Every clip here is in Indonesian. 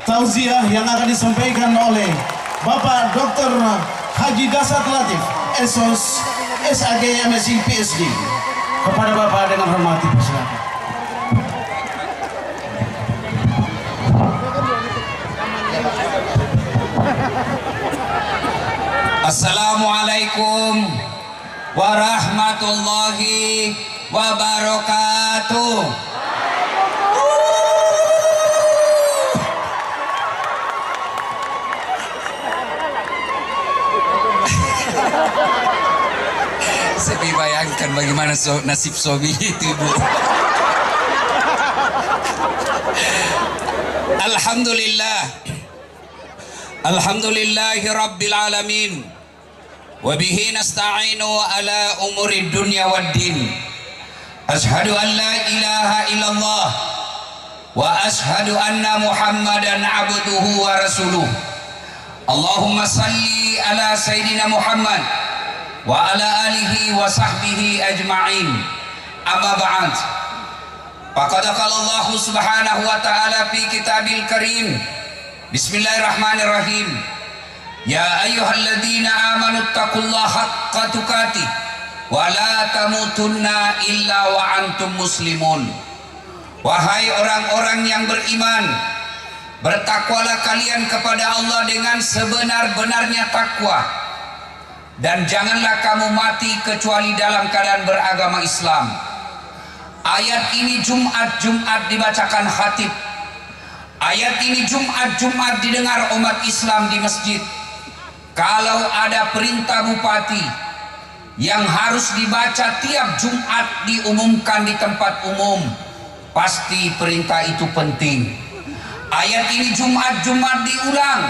tauziah yang akan disampaikan oleh Bapak Dr. Haji Dasat Latif, SOS, SAG, MSc, PhD. Kepada Bapak dengan hormat dipersilakan. Assalamualaikum warahmatullahi wabarakatuh. Saya bayangkan bagaimana nasib suami itu, Ibu. Alhamdulillah. Alhamdulillahi rabbil alamin. Wabihi nasta'inu ala umuri dunya waddin. Ashhadu an la ilaha illallah wa ashhadu anna muhammadan abduhu wa rasuluh. Allahumma salli ala sayyidina Muhammad wa ala alihi wa sahbihi ajma'in. Amma ba'd. Faqad qala Allah subhanahu wa ta'ala fi kitabil karim. Bismillahirrahmanirrahim. Ya ayyuhalladzina amanu taqullaha haqqa tuqatih wa la tamutunna illa wa antum muslimun. Wahai orang-orang yang beriman, bertakwalah kalian kepada Allah dengan sebenar-benarnya takwa, dan janganlah kamu mati kecuali dalam keadaan beragama Islam. Ayat ini Jumat dibacakan khatib. Ayat ini Jumat didengar umat Islam di masjid. Kalau ada perintah bupati yang harus dibaca tiap Jumat diumumkan di tempat umum, pasti perintah itu penting. Ayat ini Jumat diulang,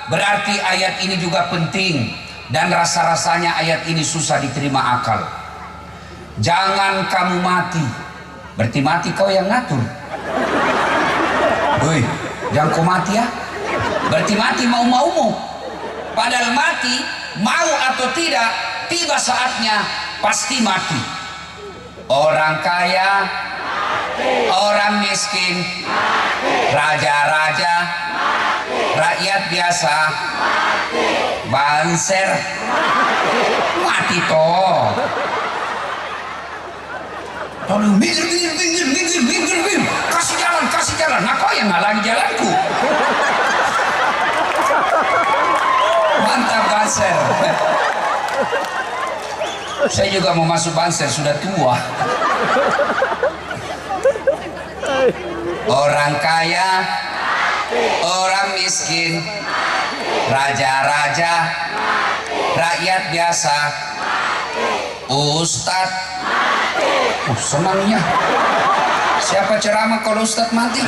berarti ayat ini juga penting. Dan rasa-rasanya ayat ini susah diterima akal. Jangan kamu mati, berarti mati kau yang ngatur. Woi, jangan kau mati ya, berarti mati mau-maumu. Padahal mati, mau atau tidak, tiba saatnya pasti mati. Orang kaya, orang miskin, raja-raja, rakyat biasa, banser, mati toh. Tolong minggir, kasih jalan. Nah, kau yang ngalangi jalanku. Mantap banser. Saya juga mau masuk banser, sudah tua. Orang kaya, orang miskin, raja-raja, rakyat biasa, ustad. Senangnya. Siapa ceramah kalau ustad mati?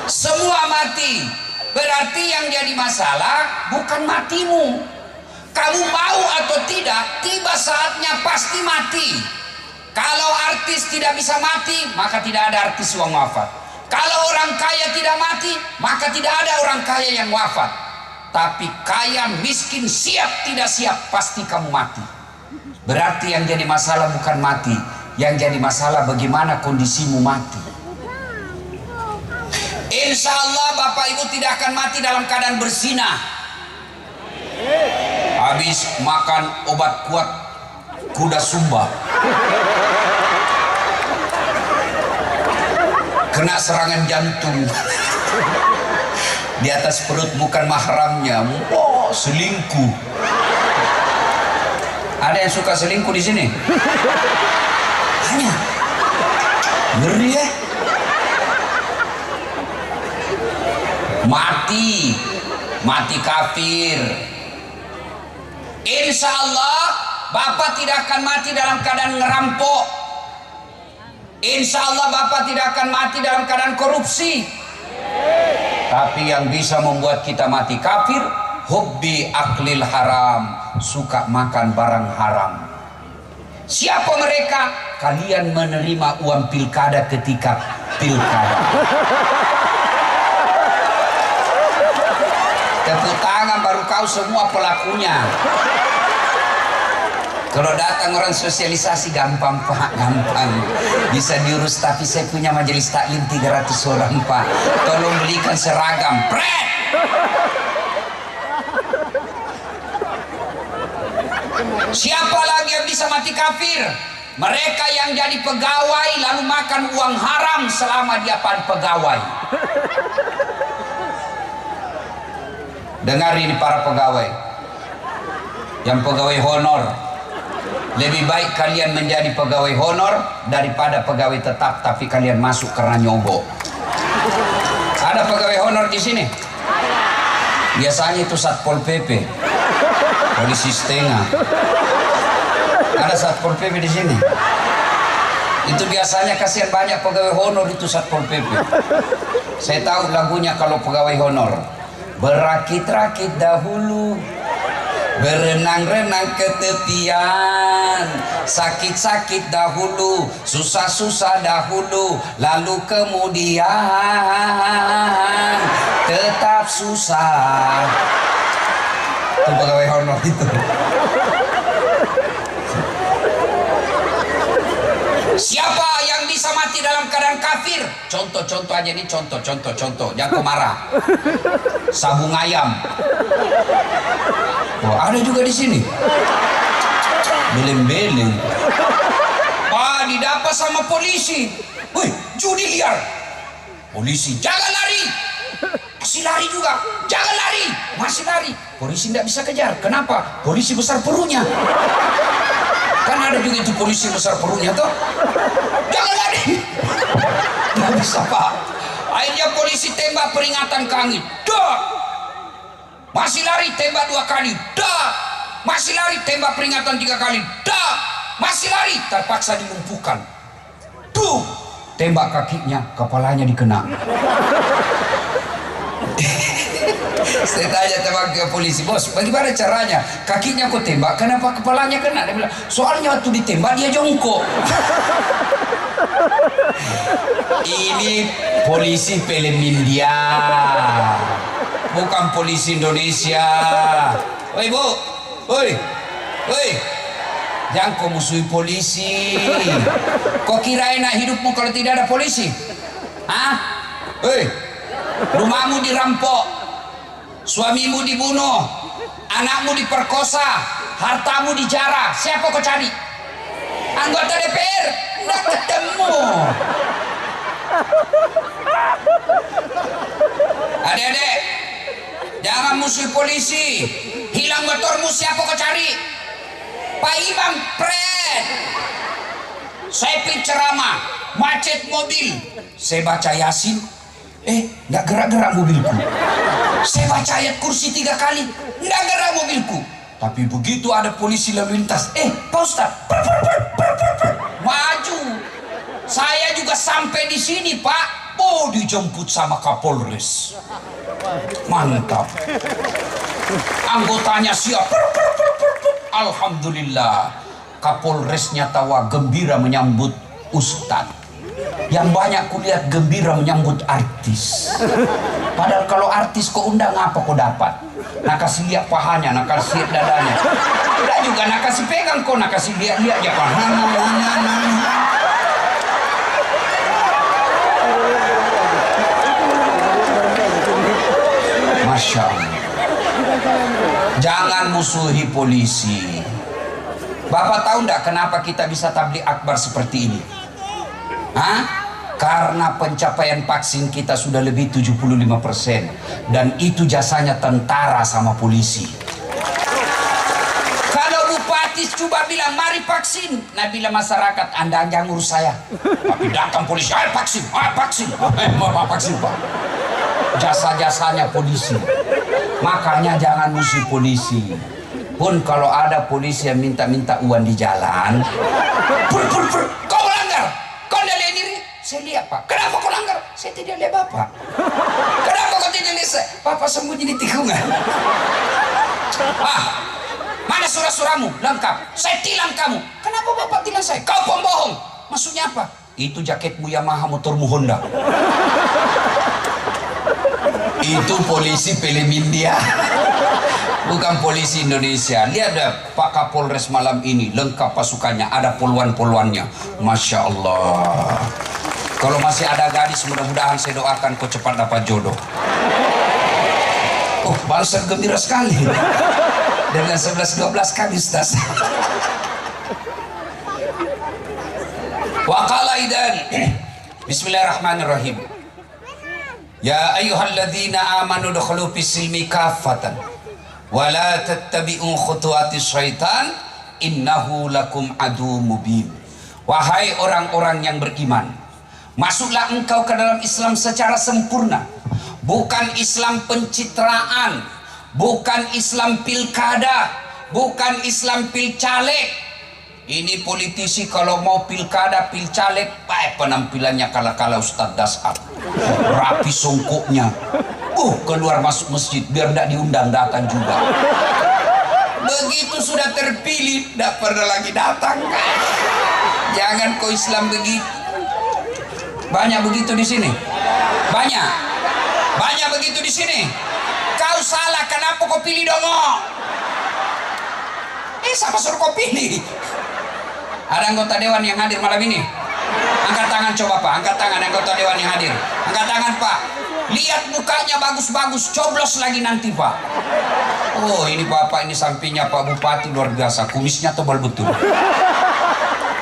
Semua mati. Berarti yang jadi masalah bukan matimu. Kamu mau atau tidak, tiba saatnya pasti mati. Kalau artis tidak bisa mati, maka tidak ada artis yang wafat. Kalau orang kaya tidak mati, maka tidak ada orang kaya yang wafat. Tapi kaya, miskin, siap tidak siap, pasti kamu mati. Berarti yang jadi masalah bukan mati. Yang jadi masalah bagaimana kondisimu mati. Insya Allah Bapak Ibu tidak akan mati dalam keadaan berzinah. Habis makan obat kuat kuda Sumba, kena serangan jantung. Di atas perut bukan mahramnya, selingkuh. Ada yang suka selingkuh di sini? Hanya ngeri ya. Mati kafir. Insya Allah Bapak tidak akan mati dalam keadaan ngerampok. Insya Allah Bapak tidak akan mati dalam keadaan korupsi. Tapi yang bisa membuat kita mati kafir, hubbi aklil haram, suka makan barang haram. Siapa mereka? Kalian menerima uang pilkada ketika pilkada. Tepuk tangan baru kau semua pelakunya. Kalau datang orang sosialisasi gampang Pak, gampang. Bisa diurus, tapi saya punya majelis taklim 300 orang Pak. Tolong belikan seragam. Pret! Siapa lagi yang bisa mati kafir? Mereka yang jadi pegawai lalu makan uang haram selama dia pegawai. Dengar ini para pegawai. Yang pegawai honor. Lebih baik kalian menjadi pegawai honor daripada pegawai tetap tapi kalian masuk karena nyogok. Ada pegawai honor di sini? Biasanya itu Satpol PP, polisi setengah. Ada Satpol PP di sini. Itu biasanya kasihan banyak pegawai honor itu Satpol PP. Saya tahu lagunya kalau pegawai honor. Berakit-rakit dahulu, berenang-renang ke tepian, sakit-sakit dahulu, susah-susah dahulu, lalu kemudian tetap susah. Itu pegawai honor itu. Siapa yang bisa mati dalam keadaan kafir? Contoh-contoh aja nih, contoh. Jangan kau marah. Sabung ayam. Oh, ada juga di sini. Beleng-beleng. Wah, didapat sama polisi. Wih, judi liar. Polisi, jangan lari. Masih lari juga. Jangan lari. Masih lari. Polisi tidak bisa kejar. Kenapa? Polisi besar perutnya. Kan ada juga itu polisi besar perutnya toh. Jangan lari. Nggak bisa Pak. Akhirnya polisi tembak peringatan ke angin. Dah. Masih lari, tembak 2 kali. Dah. Masih lari, tembak peringatan 3 kali. Dah. Masih lari, terpaksa dilumpuhkan. Duh. Tembak kakinya, kepalanya dikena. Saya tanya tembak ke polisi, bos, bagaimana caranya? Kakinya kok tembak, kenapa kepalanya kena? Dia bilang, soalnya waktu ditembak dia jongkok. Ini polisi film India, bukan polisi Indonesia. Woi bu, woi, jangan kau musuhi polisi. Kau kira enak hidupmu kalau tidak ada polisi? Hah? Woi, rumahmu dirampok, suamimu dibunuh, anakmu diperkosa, hartamu dijarah. Siapa kau cari? Anggota DPR? Nggak ketemu. Adik-adik, jangan musuh polisi. Hilang motormu, siapa kau cari? Pak Imam, pret. Saya pergi ceramah, macet mobil. Saya baca Yasin, nggak gerak-gerak mobilku. Saya baca ayat kursi 3 kali, nggak gerak mobilku. Tapi begitu ada polisi lalu lintas, Pak Ustaz, maju. Saya juga sampai di sini Pak. Oh, dijemput sama Kapolres. Mantap. Anggotanya siap. Alhamdulillah. Kapolresnya tawa gembira menyambut Ustadz. Yang banyak kulihat gembira menyambut artis. Padahal kalau artis kau undang apa kau dapat? Nak kasih lihat pahanya, nak kasih lihat dadanya. Tidak juga nak kasih pegang kau, nak kasih lihat-lihat ya pahanya. Masya Allah. Jangan musuhi polisi. Bapak tahu enggak kenapa kita bisa tabligh akbar seperti ini? Hah? Karena pencapaian vaksin kita sudah lebih 75%. Dan itu jasanya tentara sama polisi. Kalau bupati coba bilang mari vaksin, nah bila masyarakat Anda jangan ngurus saya. Tapi datang polisi, ayo vaksin, mau vaksin Pak. Jasa-jasanya polisi. Makanya jangan musuh polisi. Pun kalau ada polisi yang minta-minta uang di jalan, kau melanggar, kau tidak lihat diri. Saya lihat Pak. Kenapa kau langgar? Saya tidak lihat Bapak. Kenapa kau tidak lihat saya? Bapak sembunyi di tikungan. Mana surat-suratmu? Lengkap. Saya tilang kamu. Kenapa Bapak tilang saya? Kau pembohong. Maksudnya apa? Itu jaketmu Yamaha, motormu Honda. Itu polisi film India. Bukan polisi Indonesia. Lihat deh Pak Kapolres malam ini, lengkap pasukannya, ada poluan-poluannya. Masya Allah. Kalau masih ada gadis, mudah-mudahan saya doakan kau cepat dapat jodoh. Oh, balasan gembira sekali. Dengan 11-12 kali Ustaz. Wa qala idan. Bismillahirrahmanirrahim. Ya ayyuhalladzina amanu dukhulu fis-silmi kaffatan wa la tattabi'u khutuwatis syaitan innahu lakum adu mubin. Wahai orang-orang yang beriman, masuklah engkau ke dalam Islam secara sempurna. Bukan Islam pencitraan, bukan Islam pilkada, bukan Islam pilcaleg. Ini politisi kalau mau pilkada, pilcaleg, penampilannya kala-kala Ustadz Dasar. Rapi songkoknya. Keluar masuk masjid, biar tidak diundang datang juga. Begitu sudah terpilih, tidak pernah lagi datang. Jangan kau Islam begitu. Banyak begitu di sini. Banyak begitu di sini. Kau salah, kenapa kau pilih dongo? Siapa suruh kau pilih? Ada anggota dewan yang hadir malam ini? Angkat tangan coba Pak, angkat tangan anggota dewan yang hadir. Angkat tangan Pak. Lihat mukanya bagus-bagus, coblos lagi nanti Pak. Oh ini Bapak, ini sampingnya Pak Bupati luar biasa, kumisnya tebal betul.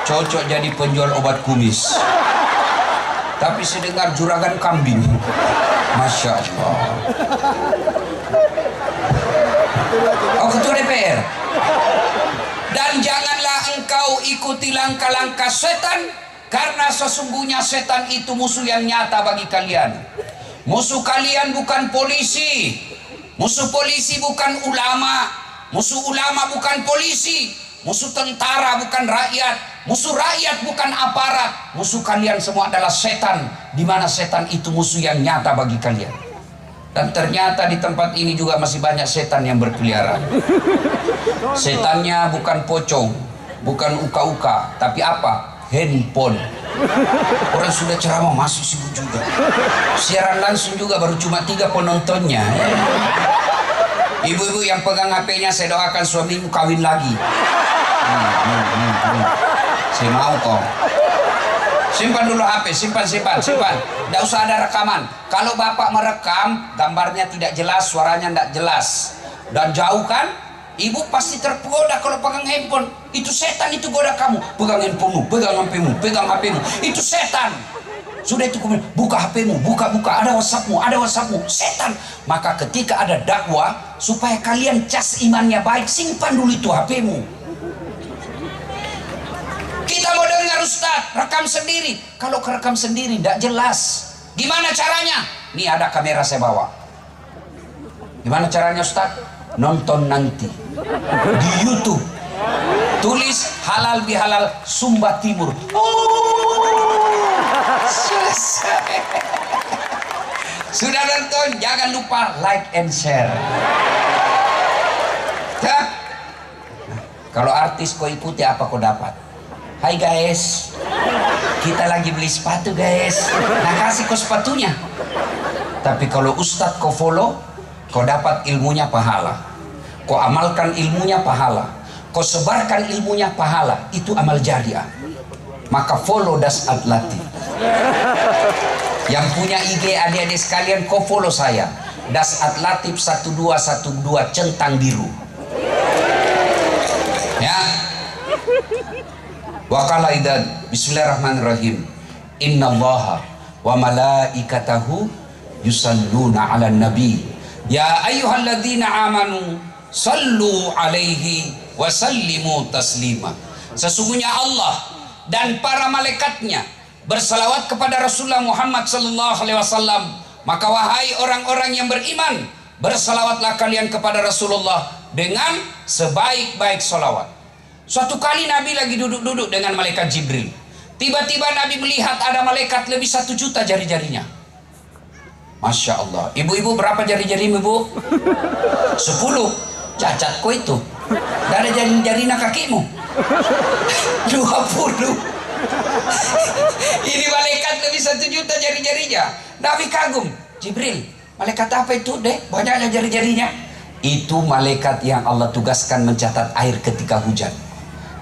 Cocok jadi penjual obat kumis. Tapi saya dengar juragan kambing. Masya Allah. Oh ketua DPR. Dan janganlah engkau ikuti langkah-langkah setan, karena sesungguhnya setan itu musuh yang nyata bagi kalian. Musuh kalian bukan polisi, musuh polisi bukan ulama, musuh ulama bukan polisi, musuh tentara bukan rakyat, musuh rakyat bukan aparat. Musuh kalian semua adalah setan, di mana setan itu musuh yang nyata bagi kalian. Dan ternyata di tempat ini juga masih banyak setan yang berkeliaran. Setannya bukan pocong, bukan uka-uka, tapi apa? Handphone. Orang sudah ceramah masih sibuk juga. Siaran langsung juga baru cuma 3 penontonnya. Ibu-ibu yang pegang HP-nya, saya doakan suamimu kawin lagi. Saya mau kok. Simpan dulu HP, simpan. Tidak usah ada rekaman. Kalau bapak merekam, gambarnya tidak jelas, suaranya tidak jelas, dan jauh kan, ibu pasti tergoda kalau pegang handphone. Itu setan, itu goda kamu. Pegang handphonemu, pegang HPmu. Itu setan. Sudah itu kemudian buka HPmu, buka, ada WhatsAppmu, setan. Maka ketika ada dakwah, supaya kalian cas imannya baik, simpan dulu itu HPmu. Kita mau dengar Ustadz, rekam sendiri. Kalau kerekam sendiri tidak jelas. Gimana caranya? Nih ada kamera saya bawa. Gimana caranya Ustadz? Nonton nanti di YouTube. Tulis halal bihalal Sumba Timur. Selesai. Sudah nonton? Jangan lupa like and share. Kalau artis kau ikuti, apa kau dapat? Hai guys, kita lagi beli sepatu guys. Nah kasih kau sepatunya. Tapi kalau Ustadz kau follow, kau dapat ilmunya pahala. Kau amalkan ilmunya pahala. Kau sebarkan ilmunya pahala. Itu amal jariah. Maka follow Dasat Latif. Yang punya IG adik-adik sekalian, kau follow saya. Dasat Latif 1212 centang biru. Ya. Wa qala idan. Bismillahirrahmanirrahim. Innallaha wa malaikatahu yusalluna 'alan nabi. Ya ayyuhalladzina amanu sallu alaihi wa sallimu taslima. Sesungguhnya Allah dan para malaikatnya bersalawat kepada Rasulullah Muhammad sallallahu alaihi wasallam. Maka wahai orang-orang yang beriman, bersalawatlah kalian kepada Rasulullah dengan sebaik-baik salawat. Suatu kali Nabi lagi duduk-duduk dengan malaikat Jibril. Tiba-tiba Nabi melihat ada malaikat lebih 1 juta jari-jarinya. Masya Allah. Ibu-ibu berapa jari-jarimu ibu? 10. Cacat kau itu. Dan ada jari-jari kakimu 20. Ini malaikat lebih 1 juta jari-jarinya. Nabi kagum. Jibril, malaikat apa itu deh? Banyaknya jari-jarinya. Itu malaikat yang Allah tugaskan mencatat air ketika hujan.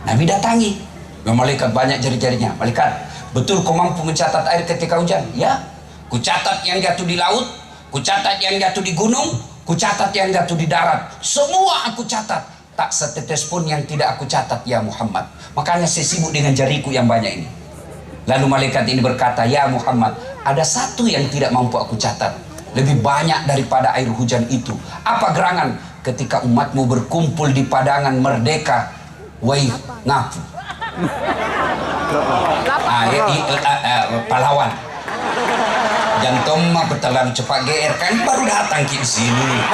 Nabi datangi, malaikat banyak jari-jarinya. Malaikat, betul kau mampu mencatat air ketika hujan? Ya, ku catat yang jatuh di laut, ku catat yang jatuh di gunung, ku catat yang jatuh di darat. Semua aku catat, tak setetes pun yang tidak aku catat ya Muhammad. Makanya saya sibuk dengan jariku yang banyak ini. Lalu malaikat ini berkata, ya Muhammad, ada satu yang tidak mampu aku catat, lebih banyak daripada air hujan itu. Apa gerangan ketika umatmu berkumpul di padangan merdeka? Wai ngapu. Pahlawan. Jantung mah terlalu cepat GR, kan baru datang ke sini.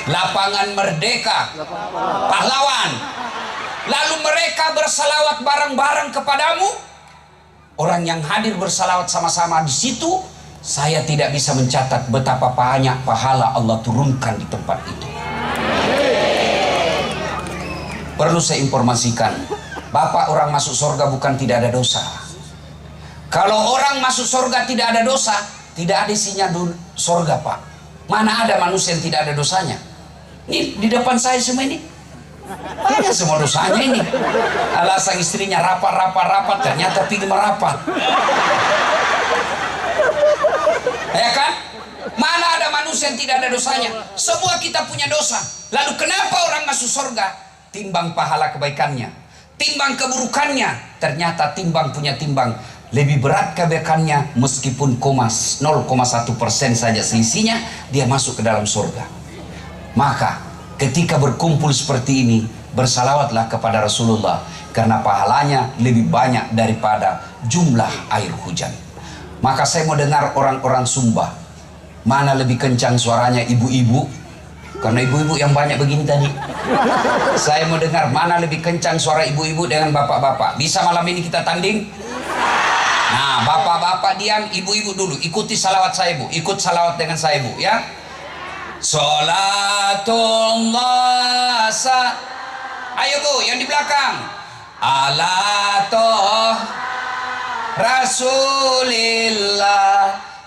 Lapangan merdeka, pahlawan. Lalu mereka bersalawat bareng-bareng kepadamu. Orang yang hadir bersalawat sama-sama di situ. Saya tidak bisa mencatat betapa banyak pahala Allah turunkan di tempat itu. Perlu saya informasikan, Bapak, orang masuk surga bukan tidak ada dosa. Kalau orang masuk surga tidak ada dosa, tidak ada isinya surga, Pak. Mana ada manusia yang tidak ada dosanya? Ini di depan saya semua ini banyak semua dosanya ini. Alasan istrinya rapat, ternyata pilih merapat. Ya kan? Mana ada manusia yang tidak ada dosanya? Semua kita punya dosa. Lalu kenapa orang masuk surga? Timbang pahala kebaikannya, timbang keburukannya. Ternyata timbang punya timbang. Lebih berat kebaikannya, meskipun 0,1% saja selisihnya, dia masuk ke dalam surga. Maka ketika berkumpul seperti ini, bersalawatlah kepada Rasulullah, karena pahalanya lebih banyak daripada jumlah air hujan. Maka saya mau dengar orang-orang Sumba, mana lebih kencang suaranya ibu-ibu? Karena ibu-ibu yang banyak begini tadi. Saya mau dengar mana lebih kencang suara ibu-ibu dengan bapak-bapak. Bisa malam ini kita tanding? Nah, bapak-bapak diam, ibu-ibu dulu. Ikuti salawat saya, Bu. Ikut salawat dengan saya, Bu, ya. Sholatullah ayo Bu, yang di belakang. Ala toh Rasulillah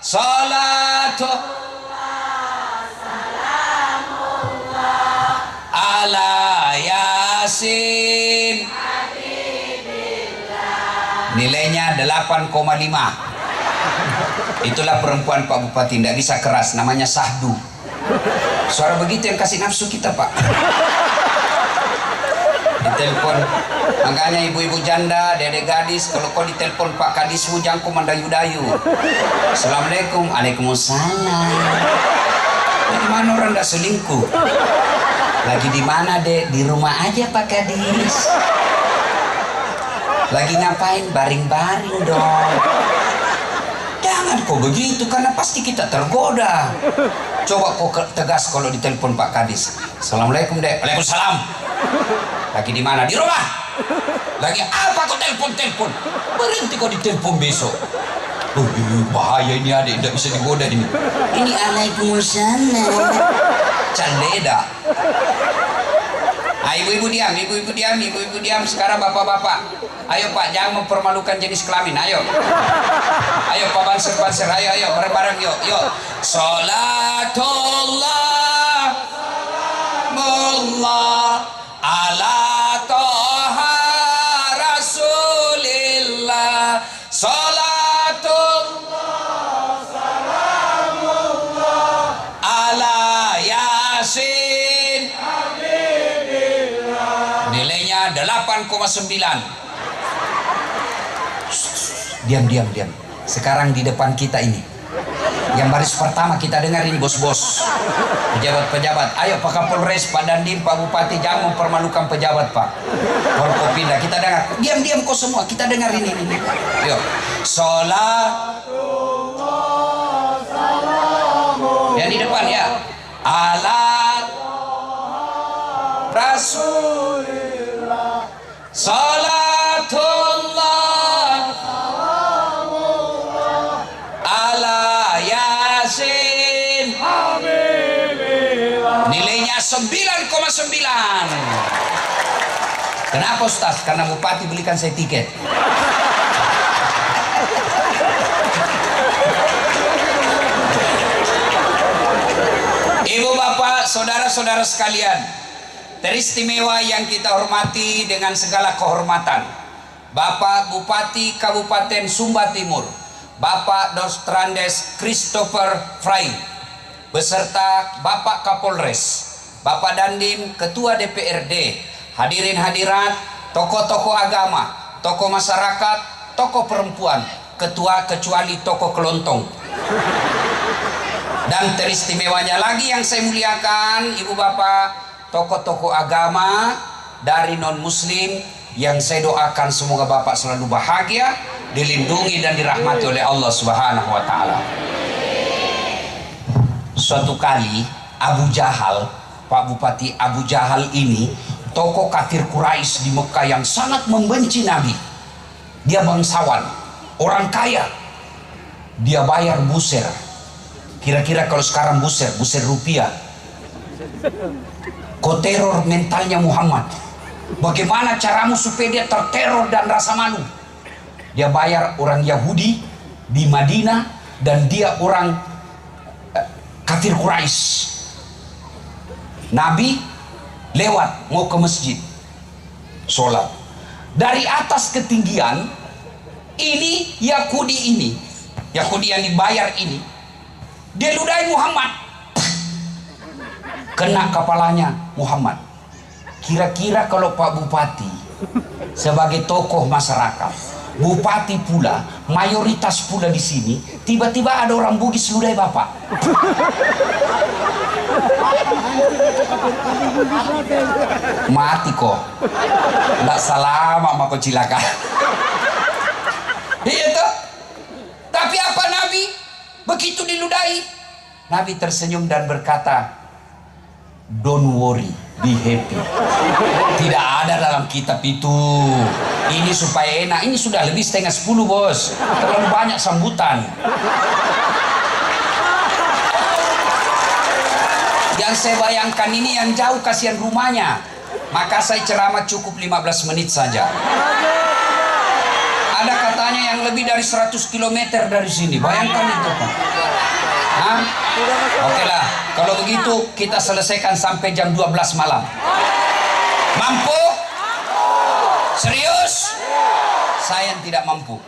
Sholatullah ala Yasin. Nilainya 8,5. Itulah perempuan Pak Bupati, tidak bisa keras, namanya sahdu. Suara begitu yang kasih nafsu kita, Pak. Ditelepon, makanya ibu-ibu janda, dedek gadis, kalau kau ditelepon Pak Kadismu jangan kau mendayu-dayu. Assalamualaikum, waalaikumsalam. Di mana orang dah selingkuh? Lagi di mana, Dek? Di rumah aja Pak Kadis. Lagi ngapain? Baring-baring dong. Jangan kok begitu, karena pasti kita tergoda. Coba kok tegas kalau ditelepon Pak Kadis. Assalamualaikum, Dek. Waalaikumsalam. Lagi di mana? Di rumah. Lagi apa kok telepon-telepon? Berhenti kok ditelepon besok. Bahaya ini, adik, tidak bisa digoda ini. Ini Waalaikumsalam. Candeda. Ibu-ibu diam, ibu-ibu diam, ibu-ibu diam. Sekarang bapak-bapak, ayo Pak, jangan mempermalukan jenis kelamin. Ayo, ayo Pak Banser, ayo bareng-bareng, yuk. Sholatullah Salamullah ala toha Rasulillah. Sholatullah Salamullah ala Yasin. Nilainya 8,9. Diam. Sekarang di depan kita ini, yang baris pertama kita dengar ini bos-bos, pejabat-pejabat. Ayo Pak Kapolres, Pak Dandim, Pak Bupati, jangan mempermalukan pejabat, Pak. Kalau kau pindah, kita dengar. Diam kau semua, kita dengar ini. Yuk. Sholatullah Salamullah. Yang di depan ya. Ala Rasulillah. Salatullah Salamullah ala Yasin. Nilainya 9,9. Kenapa Ustaz? Karena Bupati belikan saya tiket. saudara-saudara sekalian, teristimewa yang kita hormati dengan segala kehormatan, Bapak Bupati Kabupaten Sumba Timur, Bapak Dostrandes Christopher Fry, beserta Bapak Kapolres, Bapak Dandim, Ketua DPRD, hadirin hadirat, tokoh-tokoh agama, tokoh masyarakat, tokoh perempuan, ketua kecuali tokoh kelontong. Dan teristimewanya lagi yang saya muliakan, Ibu Bapak, tokoh-tokoh agama dari non-muslim yang saya doakan semoga Bapak selalu bahagia, dilindungi dan dirahmati oleh Allah Subhanahu wa taala. Suatu kali Abu Jahal, Pak Bupati, Abu Jahal ini tokoh kafir Quraisy di Mekah yang sangat membenci Nabi. Dia bangsawan, orang kaya. Dia bayar buser. Kira-kira kalau sekarang buser rupiah. Kau teror mentalnya Muhammad. Bagaimana caramu supaya dia terteror dan rasa malu? Dia bayar orang Yahudi di Madinah dan dia orang kafir Quraisy. Nabi lewat mau ke masjid sholat. Dari atas ketinggian ini Yahudi yang dibayar ini, dia ludahi Muhammad. Kena kepalanya Muhammad. Kira-kira kalau Pak Bupati sebagai tokoh masyarakat, Bupati pula, mayoritas pula di sini, tiba-tiba ada orang Bugis ludahi Bapak. Mati kok. Nggak selama sama kau cilaka. Iya toh? Tapi apa Nabi? Begitu diludahi, Nabi tersenyum dan berkata, "Don't worry, be happy." Tidak ada dalam kitab itu. Ini supaya enak. Ini sudah lebih 9:30 bos. Terlalu banyak sambutan. Yang saya bayangkan ini yang jauh, kasihan rumahnya. Maka saya ceramah cukup 15 menit saja. Ada katanya yang lebih dari 100 km dari sini. Bayangkan itu Pak. Hah? Oke lah, kalau begitu kita selesaikan sampai jam 12 malam. Mampu? Serius? Saya yang tidak mampu.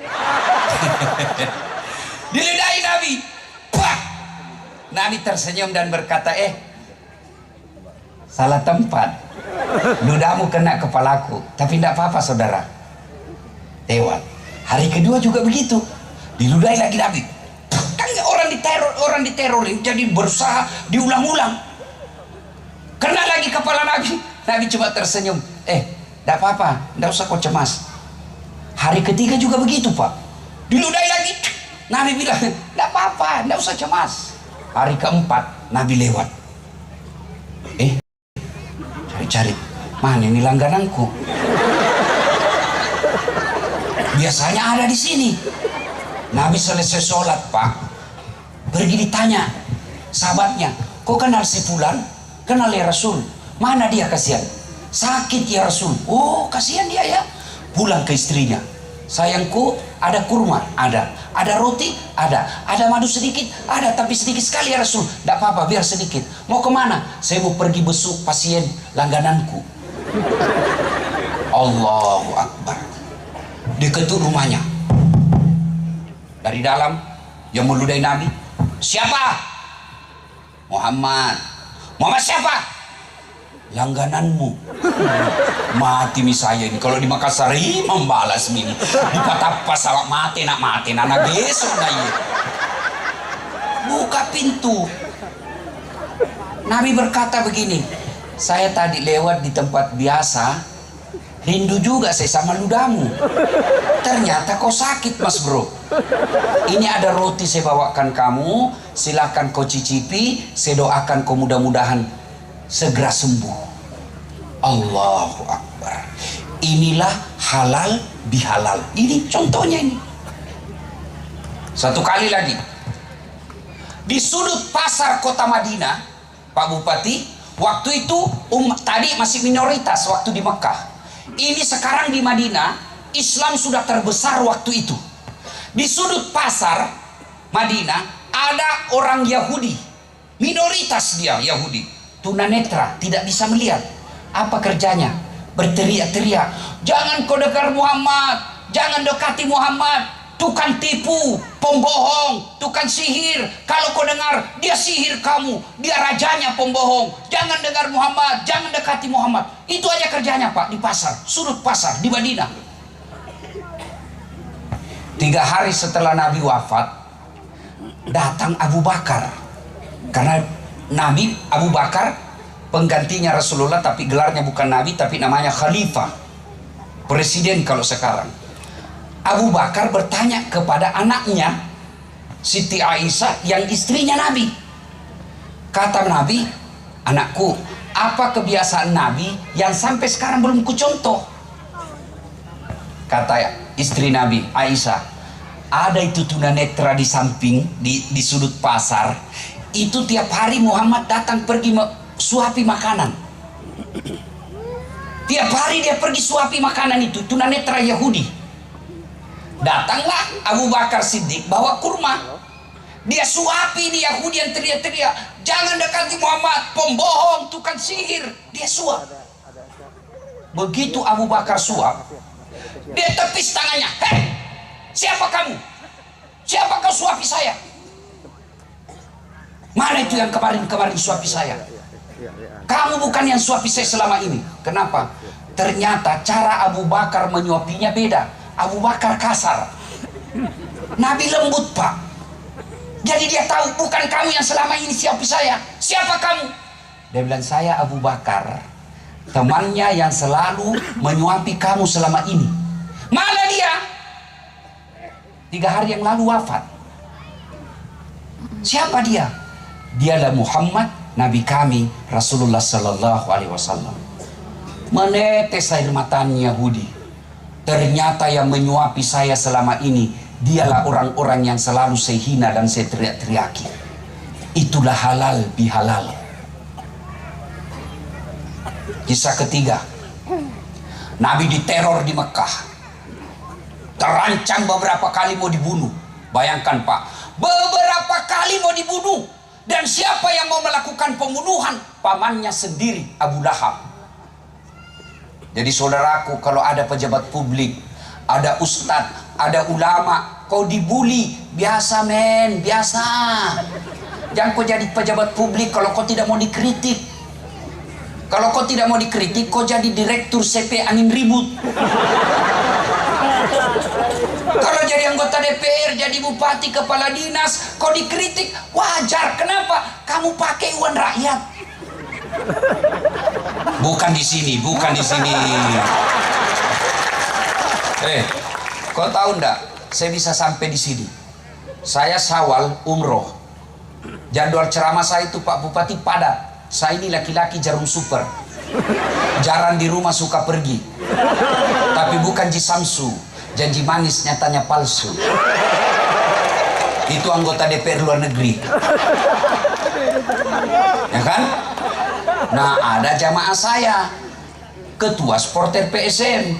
Diludahi Nabi. Pak! Nabi tersenyum dan berkata, salah tempat. Ludahmu kena kepalaku. Tapi tidak apa-apa saudara. Lewat. Hari kedua juga begitu. Diludahi lagi Nabi. Kan orang diteror jadi berusaha diulang-ulang. Kena lagi kepala Nabi. Nabi coba tersenyum. Tidak apa-apa, tidak usah kau cemas. Hari ketiga juga begitu Pak. Diludahi lagi. Nabi bilang, tidak apa-apa, tidak usah cemas. Hari keempat Nabi lewat. Cari-cari, mana ini langgananku? Biasanya ada di sini. Nabi selesai sholat Pak, pergi ditanya sahabatnya, kau kenal si Fulan? Kenal ya Rasul? Mana dia kasihan? Sakit ya Rasul. Oh kasihan dia ya. Pulang ke istrinya, sayangku ada kurma? Ada roti? Ada madu sedikit? Ada, tapi sedikit sekali ya Rasul. Tidak apa-apa, biar sedikit. Mau kemana? Saya mau pergi besuk pasien langgananku. Allahu Akbar. Diketuk rumahnya. Dari dalam yang meludahi Nabi, siapa? Muhammad. Muhammad siapa? Langgananmu. Mati mi saya ini. Kalau di Makassar membalas ini di Patapas awak mati nak besok dah iya. Buka pintu. Nabi berkata begini, saya tadi lewat di tempat biasa, rindu juga saya sama ludamu. Ternyata kau sakit mas bro. Ini ada roti saya bawakan kamu, silakan kau cicipi. Saya doakan kau mudah-mudahan segera sembuh. Allahu Akbar. Inilah halal bihalal. Ini contohnya ini. Satu kali lagi, di sudut pasar kota Madinah, Pak Bupati, waktu itu tadi masih minoritas waktu di Mekah. Ini sekarang di Madinah, Islam sudah terbesar waktu itu. Di sudut pasar Madinah ada orang Yahudi, minoritas dia Yahudi. tunanetra, tidak bisa melihat. Apa kerjanya? Berteriak-teriak, jangan kau dekar Muhammad, jangan dekati Muhammad, tukang tipu, pembohong, tukang sihir. Kalau kau dengar, dia sihir kamu, dia rajanya pembohong. Jangan dengar Muhammad, jangan dekati Muhammad. Itu aja kerjanya Pak, di pasar, sudut pasar di Madinah. 3 hari setelah Nabi wafat, datang Abu Bakar. Karena Nabi Abu Bakar penggantinya Rasulullah, tapi gelarnya bukan Nabi, tapi namanya Khalifah, presiden kalau sekarang. Abu Bakar bertanya kepada anaknya Siti Aisyah yang istrinya Nabi. Kata Nabi, anakku, apa kebiasaan Nabi yang sampai sekarang belum kucontoh? Kata istri Nabi Aisyah, ada itu tunanetra di samping, di sudut pasar. Itu tiap hari Muhammad datang pergi suapi makanan. Tiap hari dia pergi suapi makanan itu, tunanetra Yahudi. Datanglah Abu Bakar Siddiq bawa kurma. Dia suapi ini Yahudi yang teriak-teriak, jangan dekati Muhammad, pembohong, tukang sihir. Dia suap. Begitu Abu Bakar suap, dia tepis tangannya. Hei, siapa kamu? Siapa kau suapi saya? Mana itu yang kemarin suapi saya? Kamu bukan yang suapi saya selama ini. Kenapa? Ternyata cara Abu Bakar menyuapinya beda. Abu Bakar kasar, Nabi lembut Pak. Jadi dia tahu, bukan kamu yang selama ini suapi saya. Siapa kamu? Dia bilang, saya Abu Bakar, temannya yang selalu menyuapi kamu selama ini. Mana dia? 3 hari yang lalu wafat. Siapa dia? Dialah Muhammad, Nabi kami, Rasulullah Sallallahu Alaihi Wasallam. Menetes air matanya Yahudi. Ternyata yang menyuapi saya selama ini, dialah orang-orang yang selalu saya hina dan saya teriak-teriaki. Itulah halal bihalal. Kisah ketiga, Nabi diteror di Mekah, terancam beberapa kali mau dibunuh. Bayangkan Pak, beberapa kali mau dibunuh. Dan siapa yang mau melakukan pembunuhan? Pamannya sendiri, Abu Lahab. Jadi saudaraku, kalau ada pejabat publik, ada ustadz, ada ulama, kau dibully, biasa men, biasa. Jangan kau jadi pejabat publik kalau kau tidak mau dikritik. Kalau kau tidak mau dikritik, kau jadi direktur CP angin ribut. Kalau jadi anggota DPR, jadi bupati, kepala dinas, kau dikritik, wajar. Kenapa? Kamu pakai uang rakyat. Bukan di sini, bukan di sini. Kau tahu ndak? Saya bisa sampai di sini. Saya Syawal umroh. Jadwal ceramah saya itu Pak Bupati padat. Saya ini laki-laki jarum super. Jarang di rumah, suka pergi. Tapi bukan Jisamsu. Janji manis nyatanya palsu. Itu anggota DPR luar negeri. Ya kan? Nah, ada jamaah saya, ketua supporter PSM.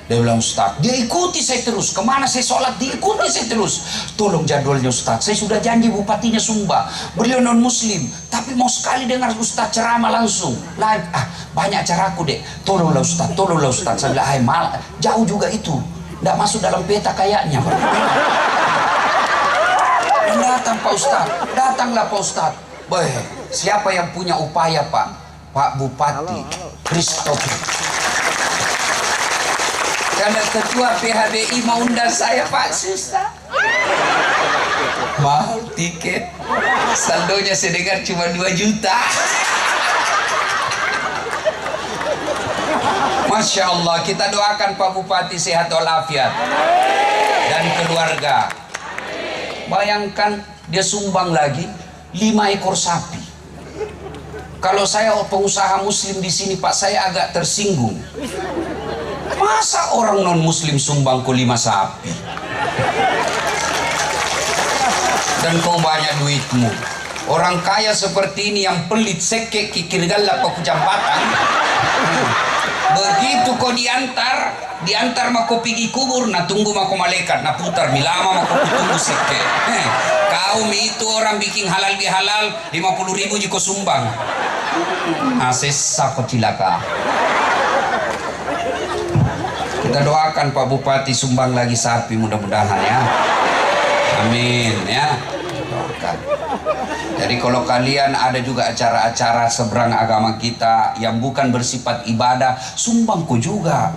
Dia bilang, Ustaz, dia ikuti saya terus. Kemana saya sholat, diikuti saya terus. Tolong jadwalnya Ustaz, saya sudah janji bupatinya Sumba. Beliau non muslim, tapi mau sekali dengar Ustaz ceramah langsung live. Banyak caraku dek. Tolonglah Ustaz, tolonglah Ustaz. Saya bilang, malah jauh juga itu, tidak masuk dalam peta kayaknya. Datang Pak Ustaz, datanglah Pak Ustaz. Siapa yang punya upaya Pak? Pak Bupati Christopher. Karena ketua PHBI mau undang saya, Pak, susah. Mahal tiket. Saldonya saya dengar cuma 2 juta. Masya Allah, kita doakan Pak Bupati sehat walafiat dan keluarga. Bayangkan dia sumbang lagi 5 ekor sapi. Kalau saya pengusaha muslim di sini Pak, saya agak tersinggung. Masa orang non muslim sumbang ke 5 sapi? Dan kau banyak duitmu. Orang kaya seperti ini yang pelit sekek kikir galak paku jambatan. Begitu kau diantar mako pergi kubur, na tunggu mako malaikat, na putar milama mako tunggu sekek. Kau Kami itu orang bikin halal bihalal 50.000 jika sumbang. Sesa kok cilaka. Kita doakan Pak Bupati sumbang lagi sapi mudah-mudahan ya. Amin ya. Doakan. Jadi kalau kalian ada juga acara-acara seberang agama kita yang bukan bersifat ibadah, sumbang ku juga.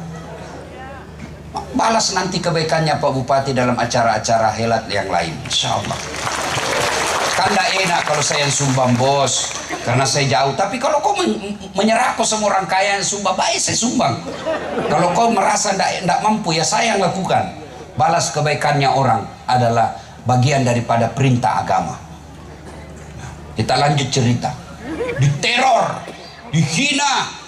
Balas nanti kebaikannya Pak Bupati dalam acara-acara helat yang lain, insya Allah. Kan tidak enak kalau saya yang sumbang bos, karena saya jauh. Tapi kalau kau menyerah kau sama orang kaya yang sumbang, baik saya sumbang. Kalau kau merasa tidak mampu, ya saya yang lakukan. Balas kebaikannya orang adalah bagian daripada perintah agama. Kita lanjut cerita. Diteror, dihina.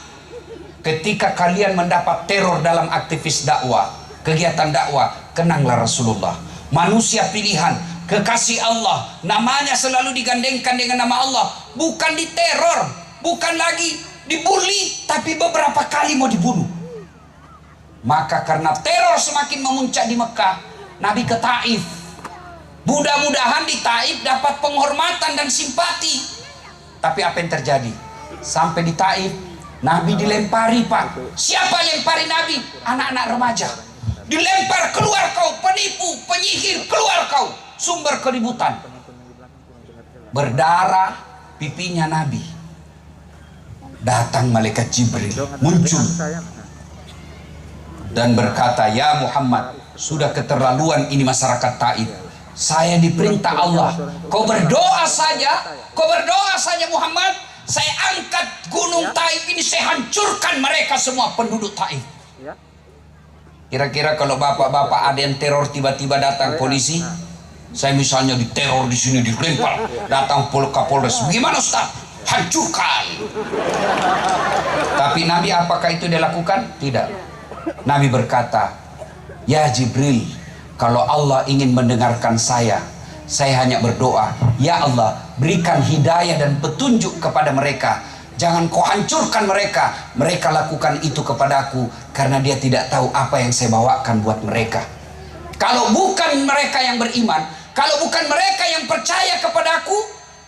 Ketika kalian mendapat teror dalam aktivis dakwah, kegiatan dakwah, kenanglah Rasulullah, manusia pilihan, kekasih Allah, namanya selalu digandengkan dengan nama Allah. Bukan diteror, bukan lagi dibully, tapi beberapa kali mau dibunuh. Maka karena teror semakin memuncak di Mekah, Nabi ke Taif. Mudah-mudahan di Taif dapat penghormatan dan simpati. Tapi apa yang terjadi? Sampai di Taif, Nabi dilempari, Pak. Siapa lempari Nabi? Anak-anak remaja. Dilempar, keluar kau, penipu, penyihir, keluar kau. Sumber keributan. Berdarah pipinya Nabi. Datang malaikat Jibril, muncul dan berkata, ya Muhammad, sudah keterlaluan ini masyarakat Taif. Saya diperintah Allah, kau berdoa saja Muhammad, saya angkat gunung Taif ini, saya hancurkan mereka semua penduduk Taif. Kira-kira kalau bapak-bapak ada yang teror tiba-tiba datang polisi, saya misalnya diteror di sini, dilempar, datang Kapolres, bagaimana Ustaz? Hancurkan. Tapi Nabi apakah itu dia lakukan? Tidak. Nabi berkata, ya Jibril, kalau Allah ingin mendengarkan saya hanya berdoa, ya Allah, berikan hidayah dan petunjuk kepada mereka. Jangan kau hancurkan mereka. Mereka lakukan itu kepadaku karena dia tidak tahu apa yang saya bawakan buat mereka. Kalau bukan mereka yang beriman, kalau bukan mereka yang percaya kepadaku,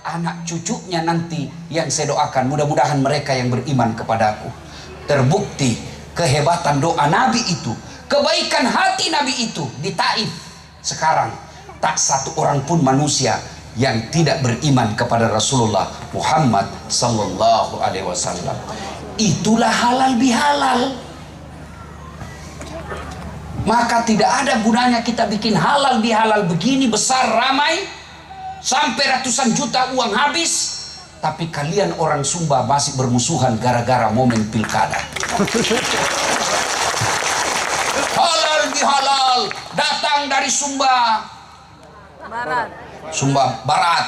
anak cucunya nanti yang saya doakan, mudah-mudahan mereka yang beriman kepadaku. Terbukti kehebatan doa Nabi itu, kebaikan hati Nabi itu di Taif. Sekarang tak satu orang pun manusia yang tidak beriman kepada Rasulullah Muhammad sallallahu alaihi wasallam. Itulah halal bihalal. Maka tidak ada gunanya kita bikin halal bihalal begini besar ramai sampai ratusan juta uang habis, tapi kalian orang Sumba masih bermusuhan gara-gara momen pilkada. Halal bihalal datang dari Sumba Barat,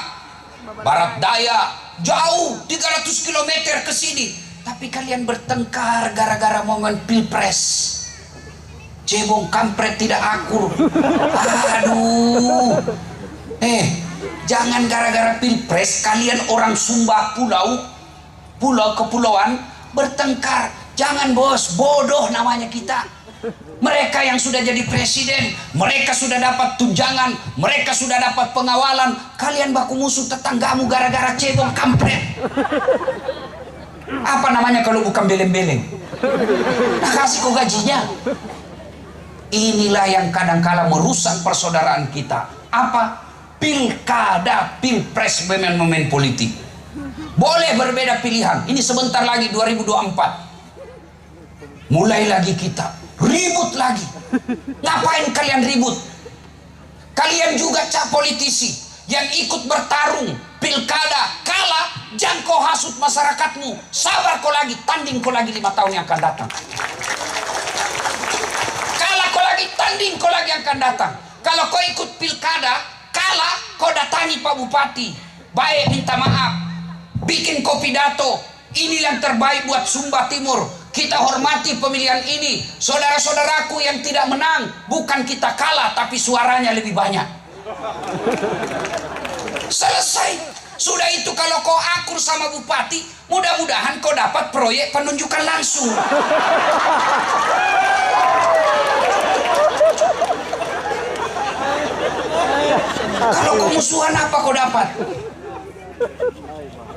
Barat Daya, jauh 300 km ke sini, tapi kalian bertengkar gara-gara momen pilpres. Cebong kampret tidak akur. Aduh. Jangan gara-gara pilpres kalian orang Sumba pulau kepulauan bertengkar. Jangan bos, bodoh namanya kita. Mereka yang sudah jadi presiden, mereka sudah dapat tunjangan, mereka sudah dapat pengawalan. Kalian baku musuh tetanggamu gara-gara cebong kampret. Apa namanya kalau bukan beleng-beleng? Nah, kasih kau gajinya. Inilah yang kadang-kala merusak persaudaraan kita. Apa? Pilkada, pilpres, momen-momen politik. Boleh berbeda pilihan. Ini sebentar lagi 2024. Mulai lagi kita ribut lagi. Ngapain kalian ribut? Kalian juga politisi yang ikut bertarung pilkada kalah, jangan kau hasut masyarakatmu. Sabar kau lagi, tanding kau lagi 5 tahun yang akan datang. Kalah kau lagi, tanding kau lagi yang akan datang. Kalau kau ikut pilkada kalah, kau datangi Pak Bupati, baik minta maaf, bikin kau pidato, ini yang terbaik buat Sumba Timur. Kita hormati pemilihan ini. Saudara-saudaraku yang tidak menang, bukan kita kalah, tapi suaranya lebih banyak. Selesai. Sudah itu kalau kau akur sama bupati, mudah-mudahan kau dapat proyek penunjukan langsung. Kalau kau musuhan apa kau dapat?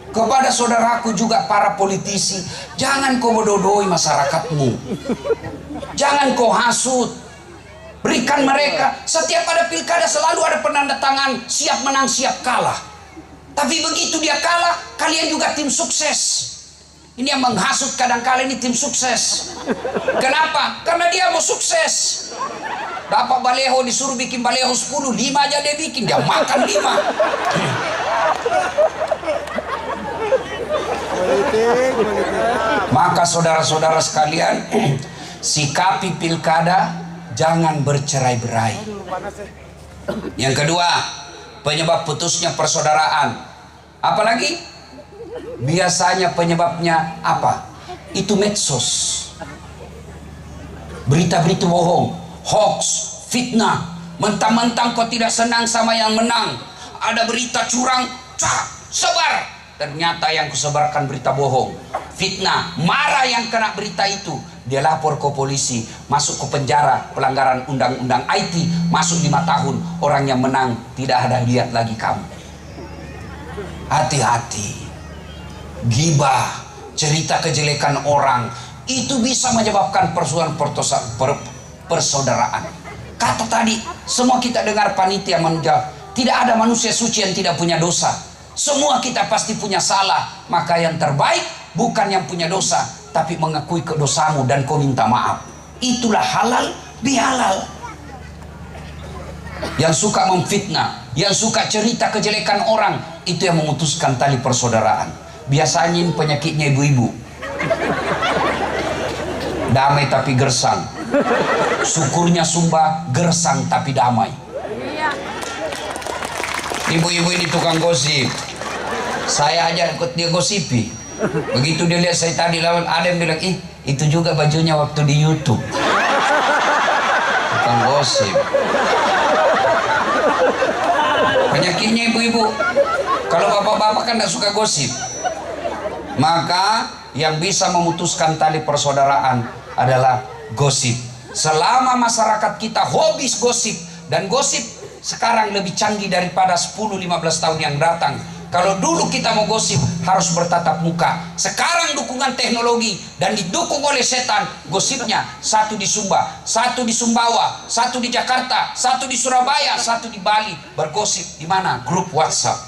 Kepada saudaraku juga para politisi, jangan kau bodoh-bodohi masyarakatmu. Jangan kau hasut. Berikan mereka, setiap ada pilkada selalu ada penanda tangan, siap menang, siap kalah. Tapi begitu dia kalah, kalian juga tim sukses. Ini yang menghasut kadang-kala ini tim sukses. Kenapa? Karena dia mau sukses. Dapat baleho disuruh bikin baleho 10, 5 aja dia bikin, dia makan 5. Maka saudara-saudara sekalian, sikapi pilkada, jangan bercerai-berai. Yang kedua, penyebab putusnya persaudaraan. Apalagi? Biasanya penyebabnya apa? Itu medsos. Berita-berita bohong, hoax, fitnah. Mentang-mentang kau tidak senang sama yang menang, ada berita curang, sebar. Ternyata yang kusebarkan berita bohong, fitnah. Marah yang kena berita itu, dia lapor ke polisi, masuk ke penjara, pelanggaran undang-undang IT, masuk 5 tahun. Orang yang menang tidak ada lihat lagi kamu. Hati-hati. Gibah, cerita kejelekan orang, itu bisa menyebabkan persaudaraan. Kata tadi, semua kita dengar panitia menjawab, tidak ada manusia suci yang tidak punya dosa. Semua kita pasti punya salah. Maka yang terbaik bukan yang punya dosa, tapi mengakui kedosamu dan kau minta maaf. Itulah halal bihalal. Yang suka memfitnah, yang suka cerita kejelekan orang, itu yang memutuskan tali persaudaraan. Biasanya ini penyakitnya ibu-ibu. Damai tapi gersang. Syukurnya Sumba, gersang tapi damai. Ibu-ibu ini tukang gosip. Saya aja ikut dia gosipi. Begitu dia lihat saya tadi lawan, ada yang bilang, ih itu juga bajunya waktu di YouTube. Tukang gosip. Penyakitnya ibu-ibu. Kalau bapak-bapak kan tidak suka gosip. Maka yang bisa memutuskan tali persaudaraan adalah gosip. Selama masyarakat kita hobi gosip, dan gosip sekarang lebih canggih daripada 10-15 tahun yang datang. Kalau dulu kita mau gosip harus bertatap muka. Sekarang dukungan teknologi dan didukung oleh setan, gosipnya satu di Sumba, satu di Sumbawa, satu di Jakarta, satu di Surabaya, satu di Bali. Bergosip di mana? Grup WhatsApp.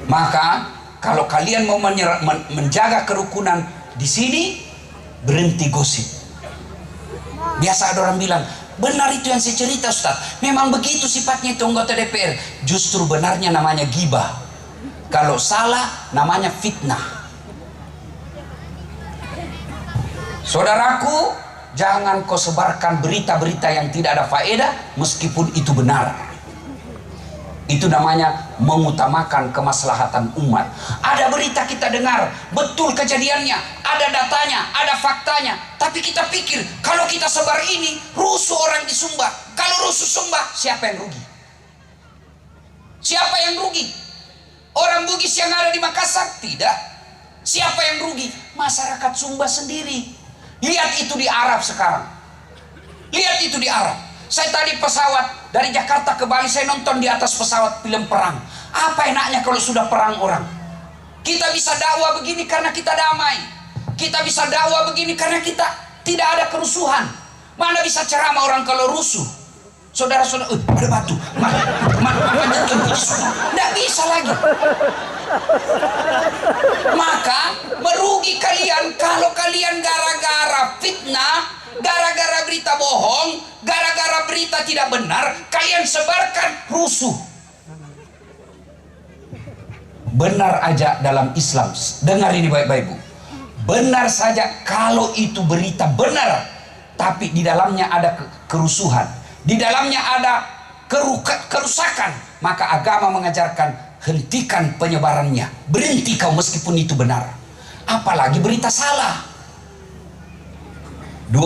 Maka kalau kalian mau menjaga kerukunan di sini, berhenti gosip. Biasa ada orang bilang, benar itu yang saya cerita Ustaz. Memang begitu sifatnya itu anggota DPR. Justru benarnya namanya gibah. Kalau salah namanya fitnah. Saudaraku, jangan kau sebarkan berita-berita yang tidak ada faedah meskipun itu benar. Itu namanya mengutamakan kemaslahatan umat. Ada berita kita dengar, betul kejadiannya, ada datanya, ada faktanya. Tapi kita pikir, kalau kita sebar ini, rusuh orang di Sumba. Kalau rusuh Sumba, siapa yang rugi? Siapa yang rugi? Orang Bugis yang ada di Makassar? Tidak. Siapa yang rugi? Masyarakat Sumba sendiri. Lihat itu di Arab sekarang. Lihat itu di Arab. Saya tadi pesawat dari Jakarta ke Bali, saya nonton di atas pesawat film perang. Apa enaknya kalau sudah perang orang? Kita bisa dakwah begini karena kita damai. Kita bisa dakwah begini karena kita tidak ada kerusuhan. Mana bisa ceramah orang kalau rusuh? Saudara-saudara, ada batu. Tidak bisa lagi. Maka merugi kalian kalau kalian gara-gara fitnah, gara-gara berita bohong, gara-gara berita tidak benar, kalian sebarkan rusuh. Benar aja dalam Islam. Dengar ini baik-baik, Bu. Benar saja kalau itu berita benar, tapi di dalamnya ada kerusuhan, di dalamnya ada kerusakan, maka agama mengajarkan hentikan penyebarannya. Berhenti kau meskipun itu benar. Apalagi berita salah. 2.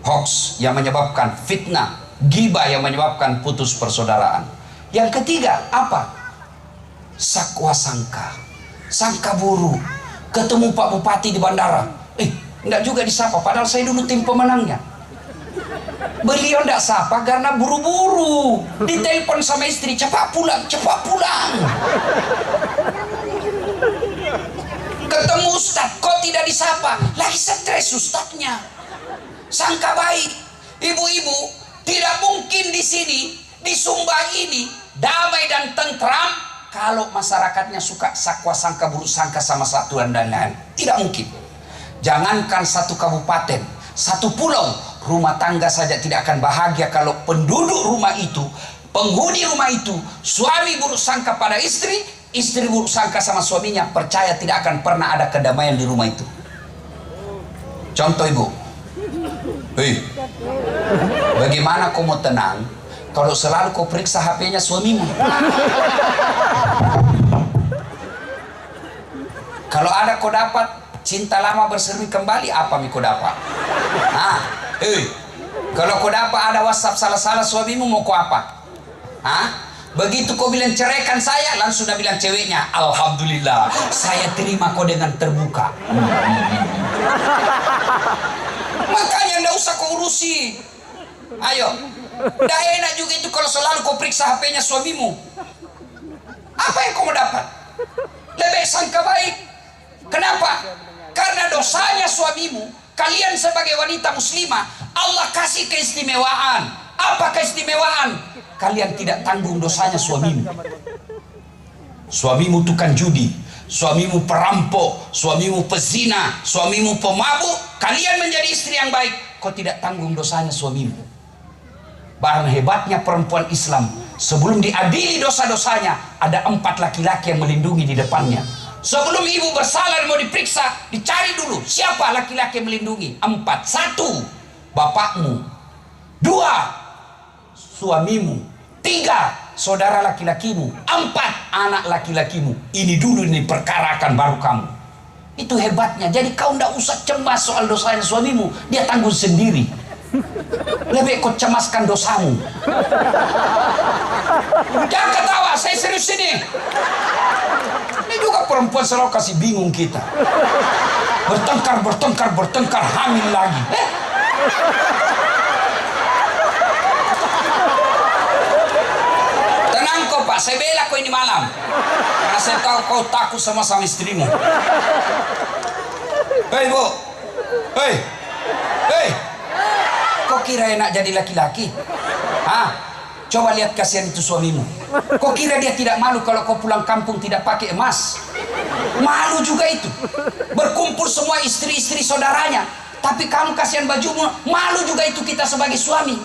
Hoax yang menyebabkan fitnah, ghibah yang menyebabkan putus persaudaraan. Yang ketiga apa? Sakwa sangka, sangka buruk. Ketemu Pak Bupati di bandara, enggak juga disapa, padahal saya dulu tim pemenangnya. Beliau ndak sapa karena buru-buru. Ditelepon sama istri, cepat pulang, cepat pulang. Ketemu ustaz, kok tidak disapa? Lagi stres ustaznya. Sangka baik. Ibu-ibu, tidak mungkin di sini, di Sumba ini, damai dan tentram kalau masyarakatnya suka sakwa sangka buruk sangka sama satu dan lain-lain. Tidak mungkin. Jangankan satu kabupaten, satu pulau, rumah tangga saja tidak akan bahagia kalau penduduk rumah itu, penghuni rumah itu, suami buruk sangka pada istri, istri buruk sangka sama suaminya, percaya tidak akan pernah ada kedamaian di rumah itu. Contoh ibu, hei, bagaimana kau mau tenang kalau selalu kau periksa HP-nya suamimu? Kalau ada kau dapat cinta lama berseri kembali, apa kau dapat? Nah, kalau kau dapat ada WhatsApp salah-salah suamimu, mau kau apa? Hah? Begitu kau bilang ceraikan saya, langsung dah bilang ceweknya, alhamdulillah, saya terima kau dengan terbuka. Makanya ndak usah kau urusi. Ayo, ndak enak juga itu kalau selalu kau periksa HP-nya suamimu. Apa yang kau mau dapat? Lebih sangka baik. Kenapa? Karena dosanya suamimu, kalian sebagai wanita muslimah, Allah kasih keistimewaan. Apa keistimewaan? Kalian tidak tanggung dosanya suamimu. Suamimu tukang judi, suamimu perampok, suamimu pezina, suamimu pemabuk. Kalian menjadi istri yang baik, kau tidak tanggung dosanya suamimu. Barang hebatnya perempuan Islam, sebelum diadili dosa-dosanya, ada 4 laki-laki yang melindungi di depannya. Sebelum ibu bersalah dan mau diperiksa, dicari dulu siapa laki-laki yang melindungi. 4. 1, bapakmu. 2, suamimu. 3, saudara laki-lakimu. 4, anak laki-lakimu. Ini dulu ini perkarakan baru kamu. Itu hebatnya. Jadi kau ndak usah cemas soal dosanya suamimu, dia tanggung sendiri. Lebih kau cemaskan dosamu. Jangan ketawa, saya serius ini. Ini juga perempuan selalu kasih bingung kita. Bertengkar, hamil lagi. Tenang kau Pak, saya bela kau ini malam. Karena saya tahu kau takut sama istrimu. Hei Bu, hei, kau kira enak jadi laki-laki? Hah? Coba lihat kasihan itu suamimu. Kau kira dia tidak malu kalau kau pulang kampung tidak pakai emas? Malu juga itu. Berkumpul semua istri-istri saudaranya, tapi kamu kasihan bajumu. Malu juga itu kita sebagai suami.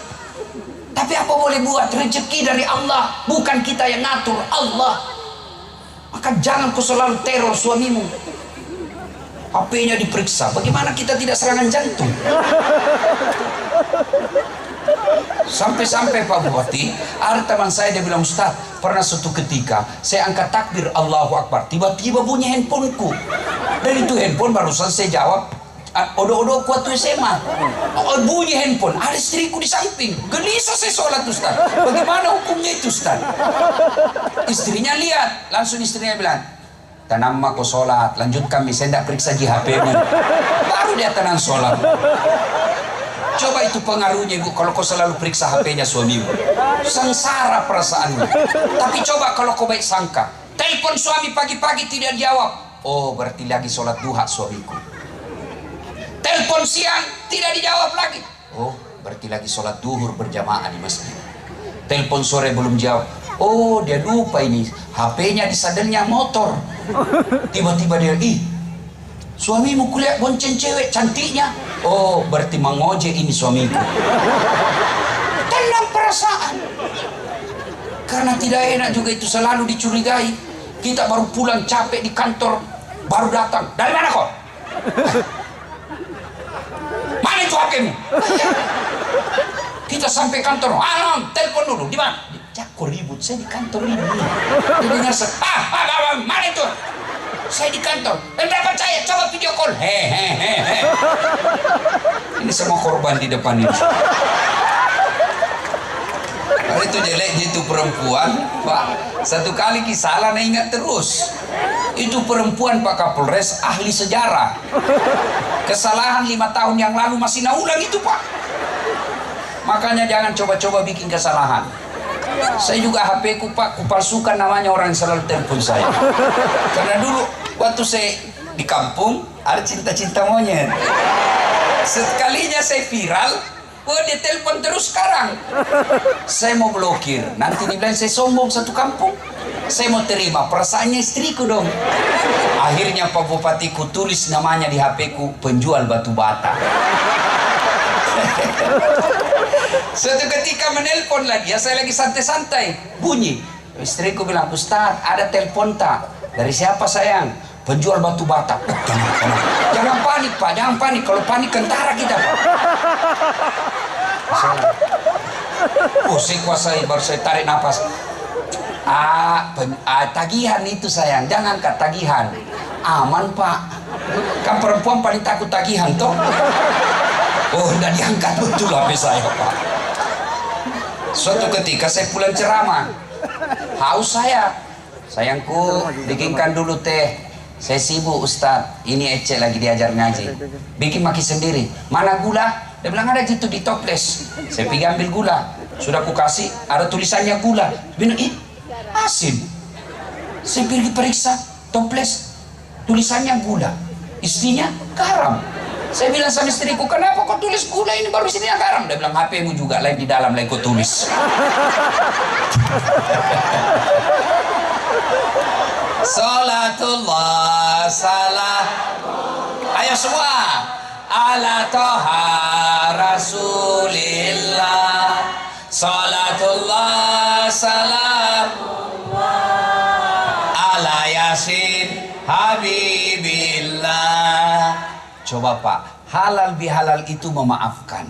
Tapi apa boleh buat, rezeki dari Allah, bukan kita yang ngatur, Allah. Maka jangan kau selalu teror suamimu. HP-nya diperiksa. Bagaimana kita tidak serangan jantung? Sampai-sampai Pak Bupati, ada teman saya, dia bilang, Ustaz, pernah suatu ketika saya angkat takbir Allahu Akbar, tiba-tiba bunyi handphoneku. Dan itu handphone barusan saya jawab odo-odo kuat SMA. Bunyi handphone, ada istriku di samping. Gelisah saya sholat Ustaz. Bagaimana hukumnya itu Ustaz? Istrinya lihat, langsung istrinya bilang, tenang kau sholat, lanjutkan, saya tidak periksa di HP-mu. Baru dia tenang sholat. Coba itu pengaruhnya ibu, kalau kau selalu periksa HP-nya suamimu, sengsara perasaanmu. Tapi coba kalau kau baik sangka, telepon suami pagi-pagi tidak jawab, oh berarti lagi sholat duha suamiku. Telepon siang tidak dijawab lagi, oh berarti lagi sholat duhur berjamaah di masjid. Telepon sore belum jawab, oh dia lupa ini HP-nya di sadelnya motor. Tiba-tiba dia, suamimu kulihat bonceng cewek cantiknya. Oh berarti mengojek ini suamiku. Tenang perasaan. Karena tidak enak juga itu selalu dicurigai. Kita baru pulang capek di kantor, baru datang, dari mana kau? Mana itu HP-mu? Kita sampai kantor, telepon dulu, di mana? Kok ribut, saya di kantor ini. Dia dengar, mana itu? Saya di kantor. Dan berapa percaya? Coba video call. Hehehe. Ini semua korban di depan ini. Kalau itu jelek itu perempuan, Pak. Satu kali kisalah ingat terus. Itu perempuan Pak Kapolres, ahli sejarah. Kesalahan 5 tahun yang lalu masih naulang itu Pak. Makanya jangan coba-coba bikin kesalahan. Saya juga HP ku Pak, kupalsukan namanya orang yang selalu telepon saya. Karena dulu waktu saya di kampung ada cinta-cinta monyet. Sekalinya saya viral, wah dia telepon terus sekarang. Saya mau blokir, nanti dibilang saya sombong satu kampung. Saya mau terima perasaannya istriku dong. Akhirnya Pak Bupati ku tulis namanya di HP ku, penjual batu bata. Suatu ketika menelpon lagi, ya saya lagi santai-santai, bunyi. Istriku bilang, Ustaz, ada telepon tak? Dari siapa sayang? Penjual batu bata. Jangan panik Pak, jangan panik. Kalau panik kentara kita Pak. Saya kuasai, baru saya tarik nafas. Tagihan itu sayang, jangan Kak, tagihan. Aman Pak. Kan perempuan paling takut tagihan toh. Oh, enggak diangkat betul HP saya Pak. Suatu ketika saya pulang ceramah, haus saya. Sayangku, bikinkan dulu teh. Saya sibuk Ustaz, ini Ece lagi diajar ngaji. Bikin maki sendiri. Mana gula? Dia bilang ada gitu di toples. Saya pergi ambil gula. Sudah ku kasih, ada tulisannya gula. Bilang, asin. Saya pergi periksa toples, tulisannya gula. Istrinya garam. Saya bilang sama istriku, kenapa kau tulis gula ini baru sini yang garam? Dia bilang, HP-mu juga lain di dalam, lain kau tulis. Salatullah salam. Ayo semua. Ala toha rasulillah. Salatullah salam. Ala yasin habibillah. Coba Pak, halal bihalal itu memaafkan.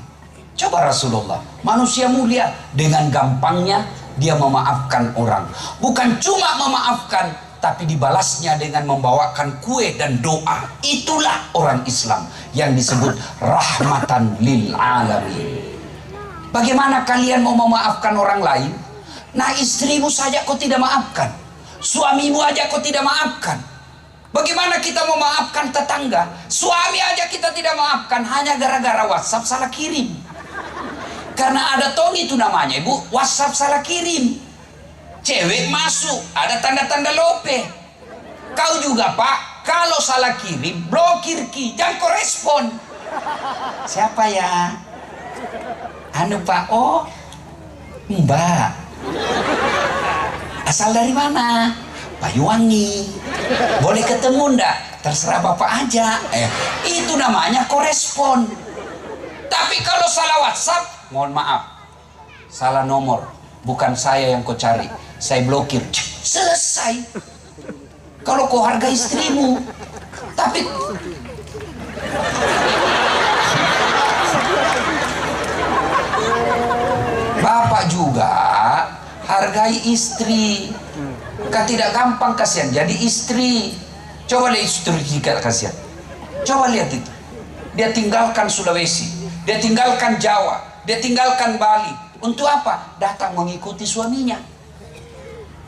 Coba Rasulullah, manusia mulia, dengan gampangnya dia memaafkan orang. Bukan cuma memaafkan, tapi dibalasnya dengan membawakan kue dan doa. Itulah orang Islam yang disebut rahmatan lil alamin. Bagaimana kalian mau memaafkan orang lain? Nah, istrimu saja kau tidak maafkan, suamimu aja kau tidak maafkan. Bagaimana kita memaafkan tetangga? Suami aja kita tidak maafkan hanya gara-gara WhatsApp salah kirim. Karena ada tong itu namanya, Ibu, WhatsApp salah kirim. Cewek masuk, ada tanda-tanda lope. Kau juga Pak, kalau salah kirim, blokir ki, jangan korespon. Siapa ya? Anu Pak, oh Mbak. Asal dari mana? Banyuwangi. Boleh ketemu ndak? Terserah Bapak aja. Itu namanya korespon. Tapi kalau salah WhatsApp, mohon maaf, salah nomor, bukan saya yang kau cari, saya blokir. Selesai. Kalau kau harga istrimu, tapi Bapak juga hargai istri. Kan tidak gampang, kasihan jadi istri. Coba lihat istri kita, kasihan. Coba lihat itu. Dia tinggalkan Sulawesi, dia tinggalkan Jawa, dia tinggalkan Bali. Untuk apa? Datang mengikuti suaminya.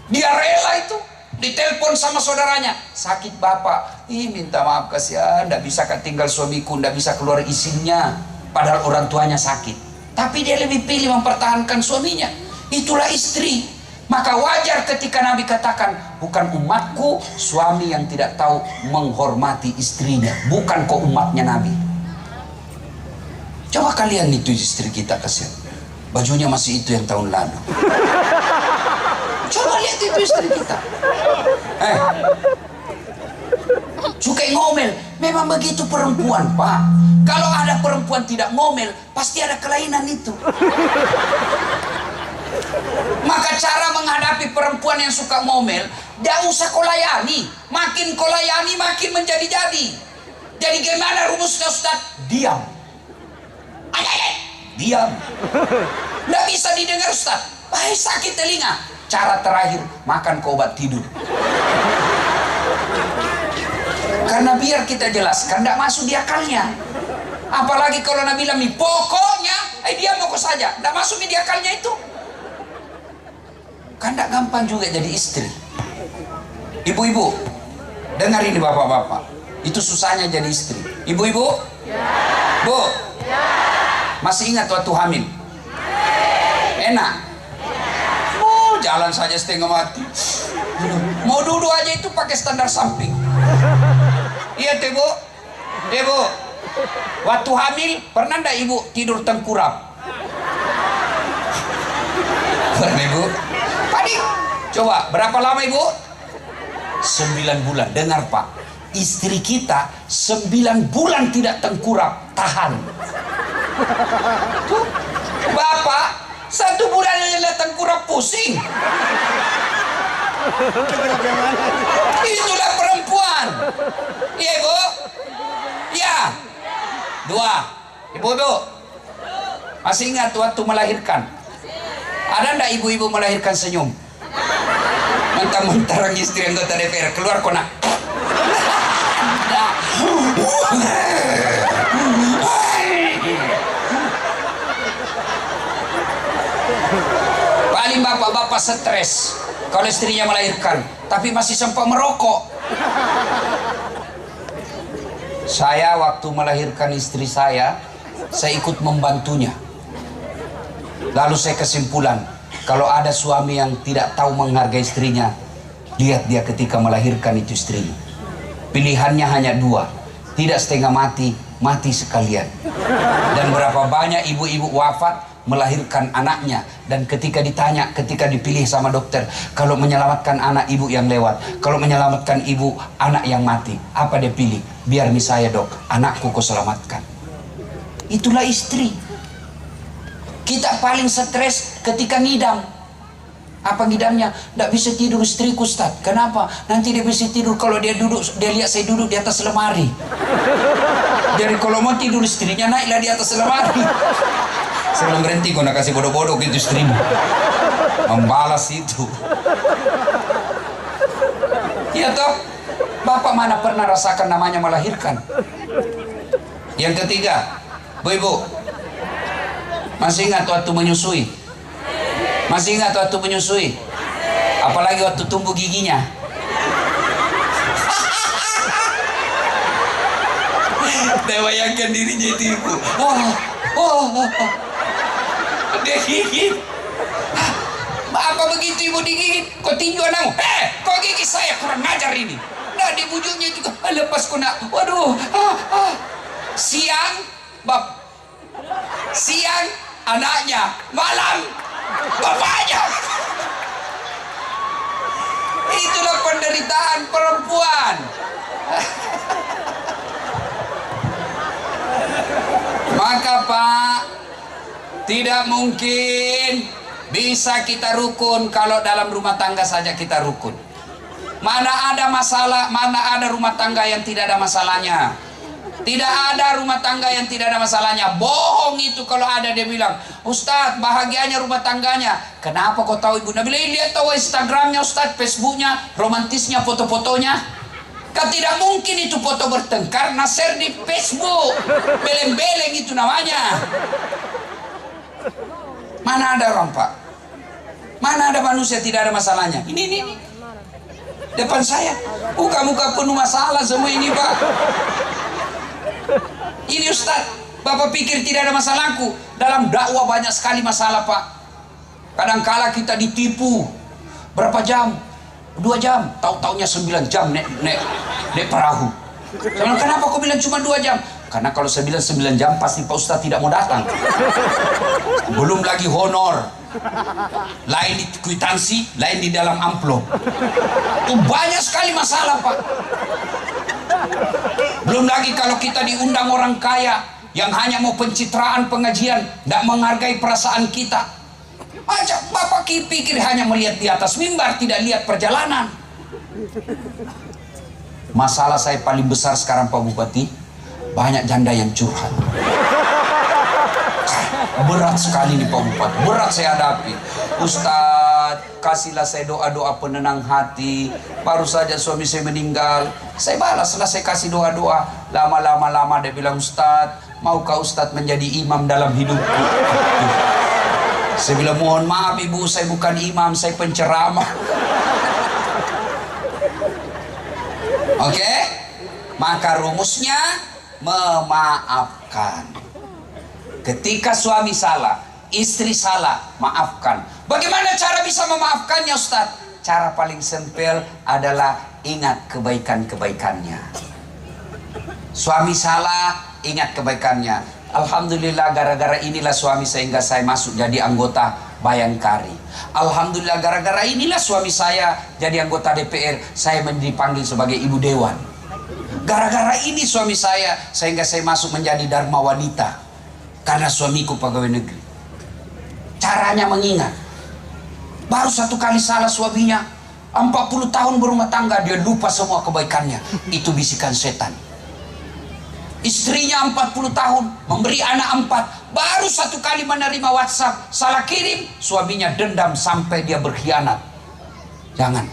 Dia rela itu. Ditelepon sama saudaranya, sakit bapak. Minta maaf kasihan, tidak bisa tinggal suamiku, tidak bisa keluar izinnya. Padahal orang tuanya sakit. Tapi dia lebih pilih mempertahankan suaminya. Itulah istri. Maka wajar ketika Nabi katakan, bukan umatku suami yang tidak tahu menghormati istrinya. Bukan kok umatnya Nabi. Coba kalian itu istri kita, kasihan. Bajunya masih itu yang tahun lalu. Coba lihat itu istri kita. Suka ngomel. Memang begitu perempuan Pak. Kalau ada perempuan tidak ngomel, pasti ada kelainan itu. Maka cara menghadapi perempuan yang suka ngomel, tidak usah kau layani. Makin kau layani, makin menjadi-jadi. Jadi gimana rumusnya Ustaz? Diam. Diam. Tidak bisa didengar Ustaz. Baik, sakit telinga. Cara terakhir, makan kau obat tidur. Karena biar kita jelaskan, tidak masuk di akalnya. Apalagi kalau Nabi bilang, pokoknya, dia pokok saja. Tidak masuk di akalnya itu. Kan tidak gampang juga jadi istri. Ibu-ibu, dengar ini bapak-bapak. Itu susahnya jadi istri. Ibu-ibu? Ya. Bu? Ya. Masih ingat waktu hamil? Enak. Oh, jalan saja setengah mati. Mau duduk aja itu pakai standar samping. Iya tuh Bu. Bu. Waktu hamil pernah ndak ibu tidur tengkurap? Pernah ibu? Tadi coba berapa lama ibu? 9 bulan. Dengar Pak, istri kita 9 bulan tidak tengkurap, tahan. Tuh, Bapak 1 bulan aja tengkurap pusing. Itulah perempuan. Iya ibu? Ya. 2. Ibu masih ingat waktu melahirkan? Ada ndak ibu-ibu melahirkan senyum? Mentang-mentang istri anggota DPR keluar kona. Paling bapak-bapak stres kalau istrinya melahirkan, tapi masih sempat merokok. Saya waktu melahirkan istri saya ikut membantunya. Lalu saya kesimpulan, kalau ada suami yang tidak tahu menghargai istrinya, lihat dia ketika melahirkan itu istrinya. Pilihannya hanya 2, tidak setengah mati, mati sekalian. Dan berapa banyak ibu-ibu wafat melahirkan anaknya, dan ketika ditanya, ketika dipilih sama dokter, kalau menyelamatkan anak ibu yang lewat, kalau menyelamatkan ibu anak yang mati, apa dia pilih? Biar nih saya dok, anakku kau selamatkan. Itulah istri. Kita paling stres ketika ngidam. Apa ngidamnya? Tidak bisa tidur istriku Ustaz. Kenapa? Nanti dia bisa tidur kalau dia duduk, dia lihat saya duduk di atas lemari. Jadi kalau mau tidur istrinya naiklah di atas lemari. Sebelum berhenti kau nak kasih bodoh-bodoh gitu istrimu. Membalas itu. Iya toh? Bapak mana pernah rasakan namanya melahirkan? Yang ketiga, Bu-ibu, masih ingat waktu menyusui? Masih ingat waktu menyusui? Apalagi waktu tumbuh giginya? Dia bayangkan dirinya itu ibu. Dia gigit. Apa begitu ibu digigit? Kau tinju anakmu? Kau gigit saya, kurang ngajar ini. Nah di bujuknya juga lepas kena. Waduh. Siang siang anaknya, malam bapaknya. Itulah penderitaan perempuan. Maka Pak, tidak mungkin bisa kita rukun kalau dalam rumah tangga saja kita rukun. Mana ada masalah, mana ada rumah tangga yang tidak ada masalahnya. Tidak ada rumah tangga yang tidak ada masalahnya. Bohong itu kalau ada dia bilang, Ustadz bahagianya rumah tangganya. Kenapa kau tahu ibu? Nabi lihat tahu Instagramnya Ustadz, Facebooknya, romantisnya, foto-fotonya. Kan tidak mungkin itu foto bertengkar, share di Facebook. Beleng-beleng itu namanya. Mana ada orang Pak? Mana ada manusia tidak ada masalahnya? Ini. Depan saya, muka-muka penuh masalah semua ini Pak. Ini Ustadz, Bapak pikir tidak ada masalahku? Dalam dakwah banyak sekali masalah Pak. Kadangkala kita ditipu. Berapa jam? 2 jam. Tahu-taunya 9 jam nek perahu. Saya bilang, kenapa kau bilang cuma 2 jam? Karena kalau saya bilang 9 jam pasti Pak Ustadz tidak mau datang. Belum lagi honor. Lain di kwitansi, lain di dalam amplop. Itu banyak sekali masalah Pak. Belum lagi kalau kita diundang orang kaya yang hanya mau pencitraan pengajian, tidak menghargai perasaan kita. Aja Bapak pikir hanya melihat di atas mimbar, tidak lihat perjalanan. Masalah saya paling besar sekarang Pak Bupati, banyak janda yang curhat. Berat sekali nih Pak Bupati, berat saya hadapi. Ustadz, kasihlah saya doa-doa penenang hati. Baru saja suami saya meninggal, saya balaslah, saya kasih doa-doa. Lama-lama dia bilang, Ustadz, maukah Ustadz menjadi imam dalam hidupku? Saya bilang, mohon maaf ibu, saya bukan imam, saya penceramah. Oke? Maka rumusnya memaafkan. Ketika suami salah, Istri salah, maafkan. Bagaimana cara bisa memaafkannya, Ustaz? Cara paling simpel adalah ingat kebaikan-kebaikannya. Suami salah, ingat kebaikannya. Alhamdulillah gara-gara inilah suami sehingga saya masuk jadi anggota Bayangkari. Alhamdulillah gara-gara inilah suami saya jadi anggota DPR, saya dipanggil sebagai ibu dewan. Gara-gara ini suami saya sehingga saya masuk menjadi Dharma Wanita, karena suamiku pegawai negeri. Caranya mengingat. Baru satu kali salah suaminya, 40 tahun berumah tangga dia lupa semua kebaikannya. Itu bisikan setan. Istrinya 40 tahun memberi anak 4, baru satu kali menerima WhatsApp salah kirim, suaminya dendam sampai dia berkhianat. Jangan.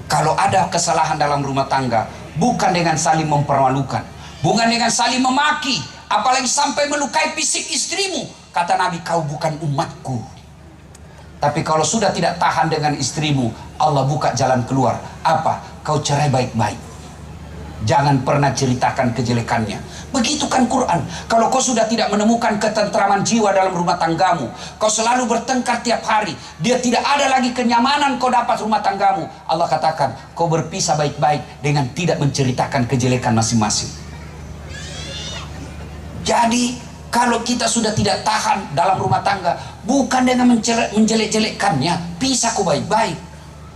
Kalau ada kesalahan dalam rumah tangga, bukan dengan saling mempermalukan, bukan dengan saling memaki, apalagi sampai melukai fisik istrimu. Kata Nabi, kau bukan umatku. Tapi kalau sudah tidak tahan dengan istrimu, Allah buka jalan keluar. Apa? Kau cerai baik-baik. Jangan pernah ceritakan kejelekannya. Begitu kan Quran. Kalau kau sudah tidak menemukan ketentraman jiwa dalam rumah tanggamu, kau selalu bertengkar tiap hari, dia tidak ada lagi kenyamanan kau dapat rumah tanggamu, Allah katakan kau berpisah baik-baik dengan tidak menceritakan kejelekan masing-masing. Jadi kalau kita sudah tidak tahan dalam rumah tangga, bukan dengan menjelek-jelekkannya, pisah kau baik-baik.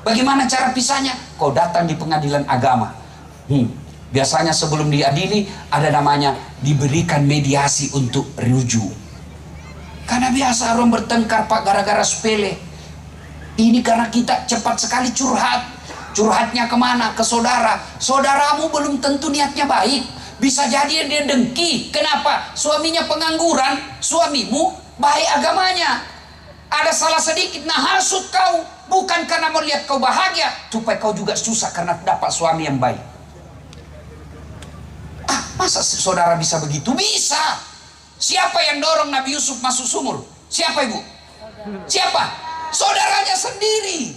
Bagaimana cara pisahnya? Kau datang di pengadilan agama. Biasanya sebelum diadili ada namanya diberikan mediasi untuk rujuk. Karena biasa orang bertengkar Pak gara-gara sepele. Ini karena kita cepat sekali curhat. Curhatnya kemana? Ke saudara. Saudaramu belum tentu niatnya baik. Bisa jadi dia dengki. Kenapa? Suaminya pengangguran, suamimu baik agamanya. Ada salah sedikit, nah hasut kau. Bukan karena melihat kau bahagia, supaya kau juga susah karena dapat suami yang baik. Masa saudara bisa begitu? Bisa. Siapa yang dorong Nabi Yusuf masuk sumur? Siapa ibu? Siapa? Saudaranya sendiri.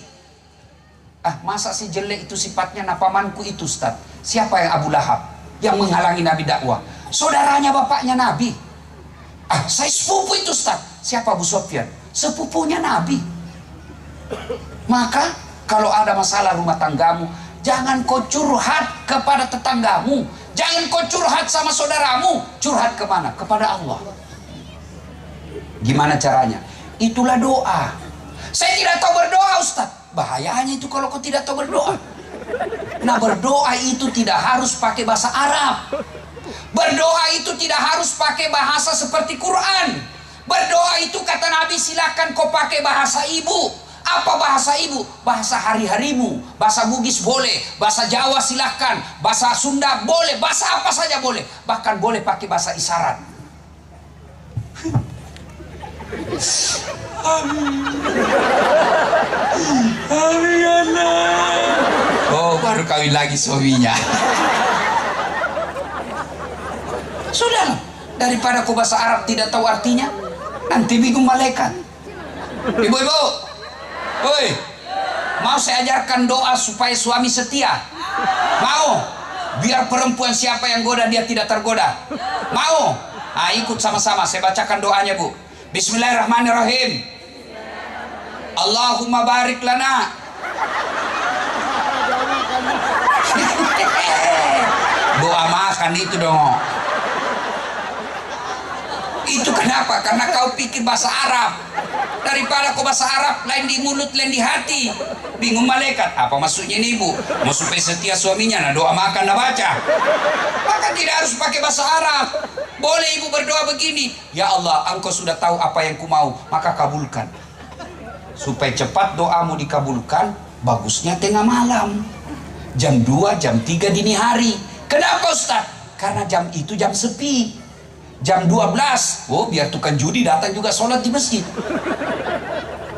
Masa si jelek itu sifatnya napamanku itu, Ustaz? Siapa yang Abu Lahab? Yang menghalangi Nabi dakwah? Saudaranya bapaknya Nabi. Saya sepupu itu, Ustaz. Siapa Abu Sufyan? Sepupunya Nabi. Maka kalau ada masalah rumah tanggamu, jangan kau curhat kepada tetanggamu. Jangan kau curhat sama saudaramu. Curhat kemana? Kepada Allah. Gimana caranya? Itulah doa. Saya tidak tahu berdoa, Ustaz. Bahayanya itu kalau kau tidak tahu berdoa. Nah, berdoa itu tidak harus pakai bahasa Arab. Berdoa itu tidak harus pakai bahasa seperti Quran. Berdoa itu kata Nabi, silakan kau pakai bahasa ibu. Apa bahasa ibu? Bahasa hari-harimu. Bahasa Bugis boleh, bahasa Jawa silahkan, bahasa Sunda boleh, bahasa apa saja boleh. Bahkan boleh pakai bahasa isyarat. Oh, baru kawin lagi suaminya. Sudah, daripada kau bahasa Arab tidak tahu artinya, nanti bingung malaikat. Ibu-ibu, woi, mau saya ajarkan doa supaya suami setia? Mau? Biar perempuan siapa yang goda dia tidak tergoda. Mau? Ikut sama-sama, saya bacakan doanya, Bu. Bismillahirrahmanirrahim. Allahumma barik lana. Doa makan itu dong. Itu kenapa? Karena kau pikir bahasa Arab. Daripada kau bahasa Arab, lain di mulut, lain di hati. Bingung malaikat. Apa maksudnya ini, Bu? Mau supaya setia suaminya, nah doa makan, nah baca. Maka tidak harus pakai bahasa Arab. Boleh ibu berdoa begini. Ya Allah, engkau sudah tahu apa yang ku mau, maka kabulkan. Supaya cepat doamu dikabulkan, bagusnya tengah malam. Jam 2, jam 3 dini hari. Kenapa, Ustaz? Karena jam itu jam sepi. Jam 12, biar tukang judi datang juga sholat di masjid.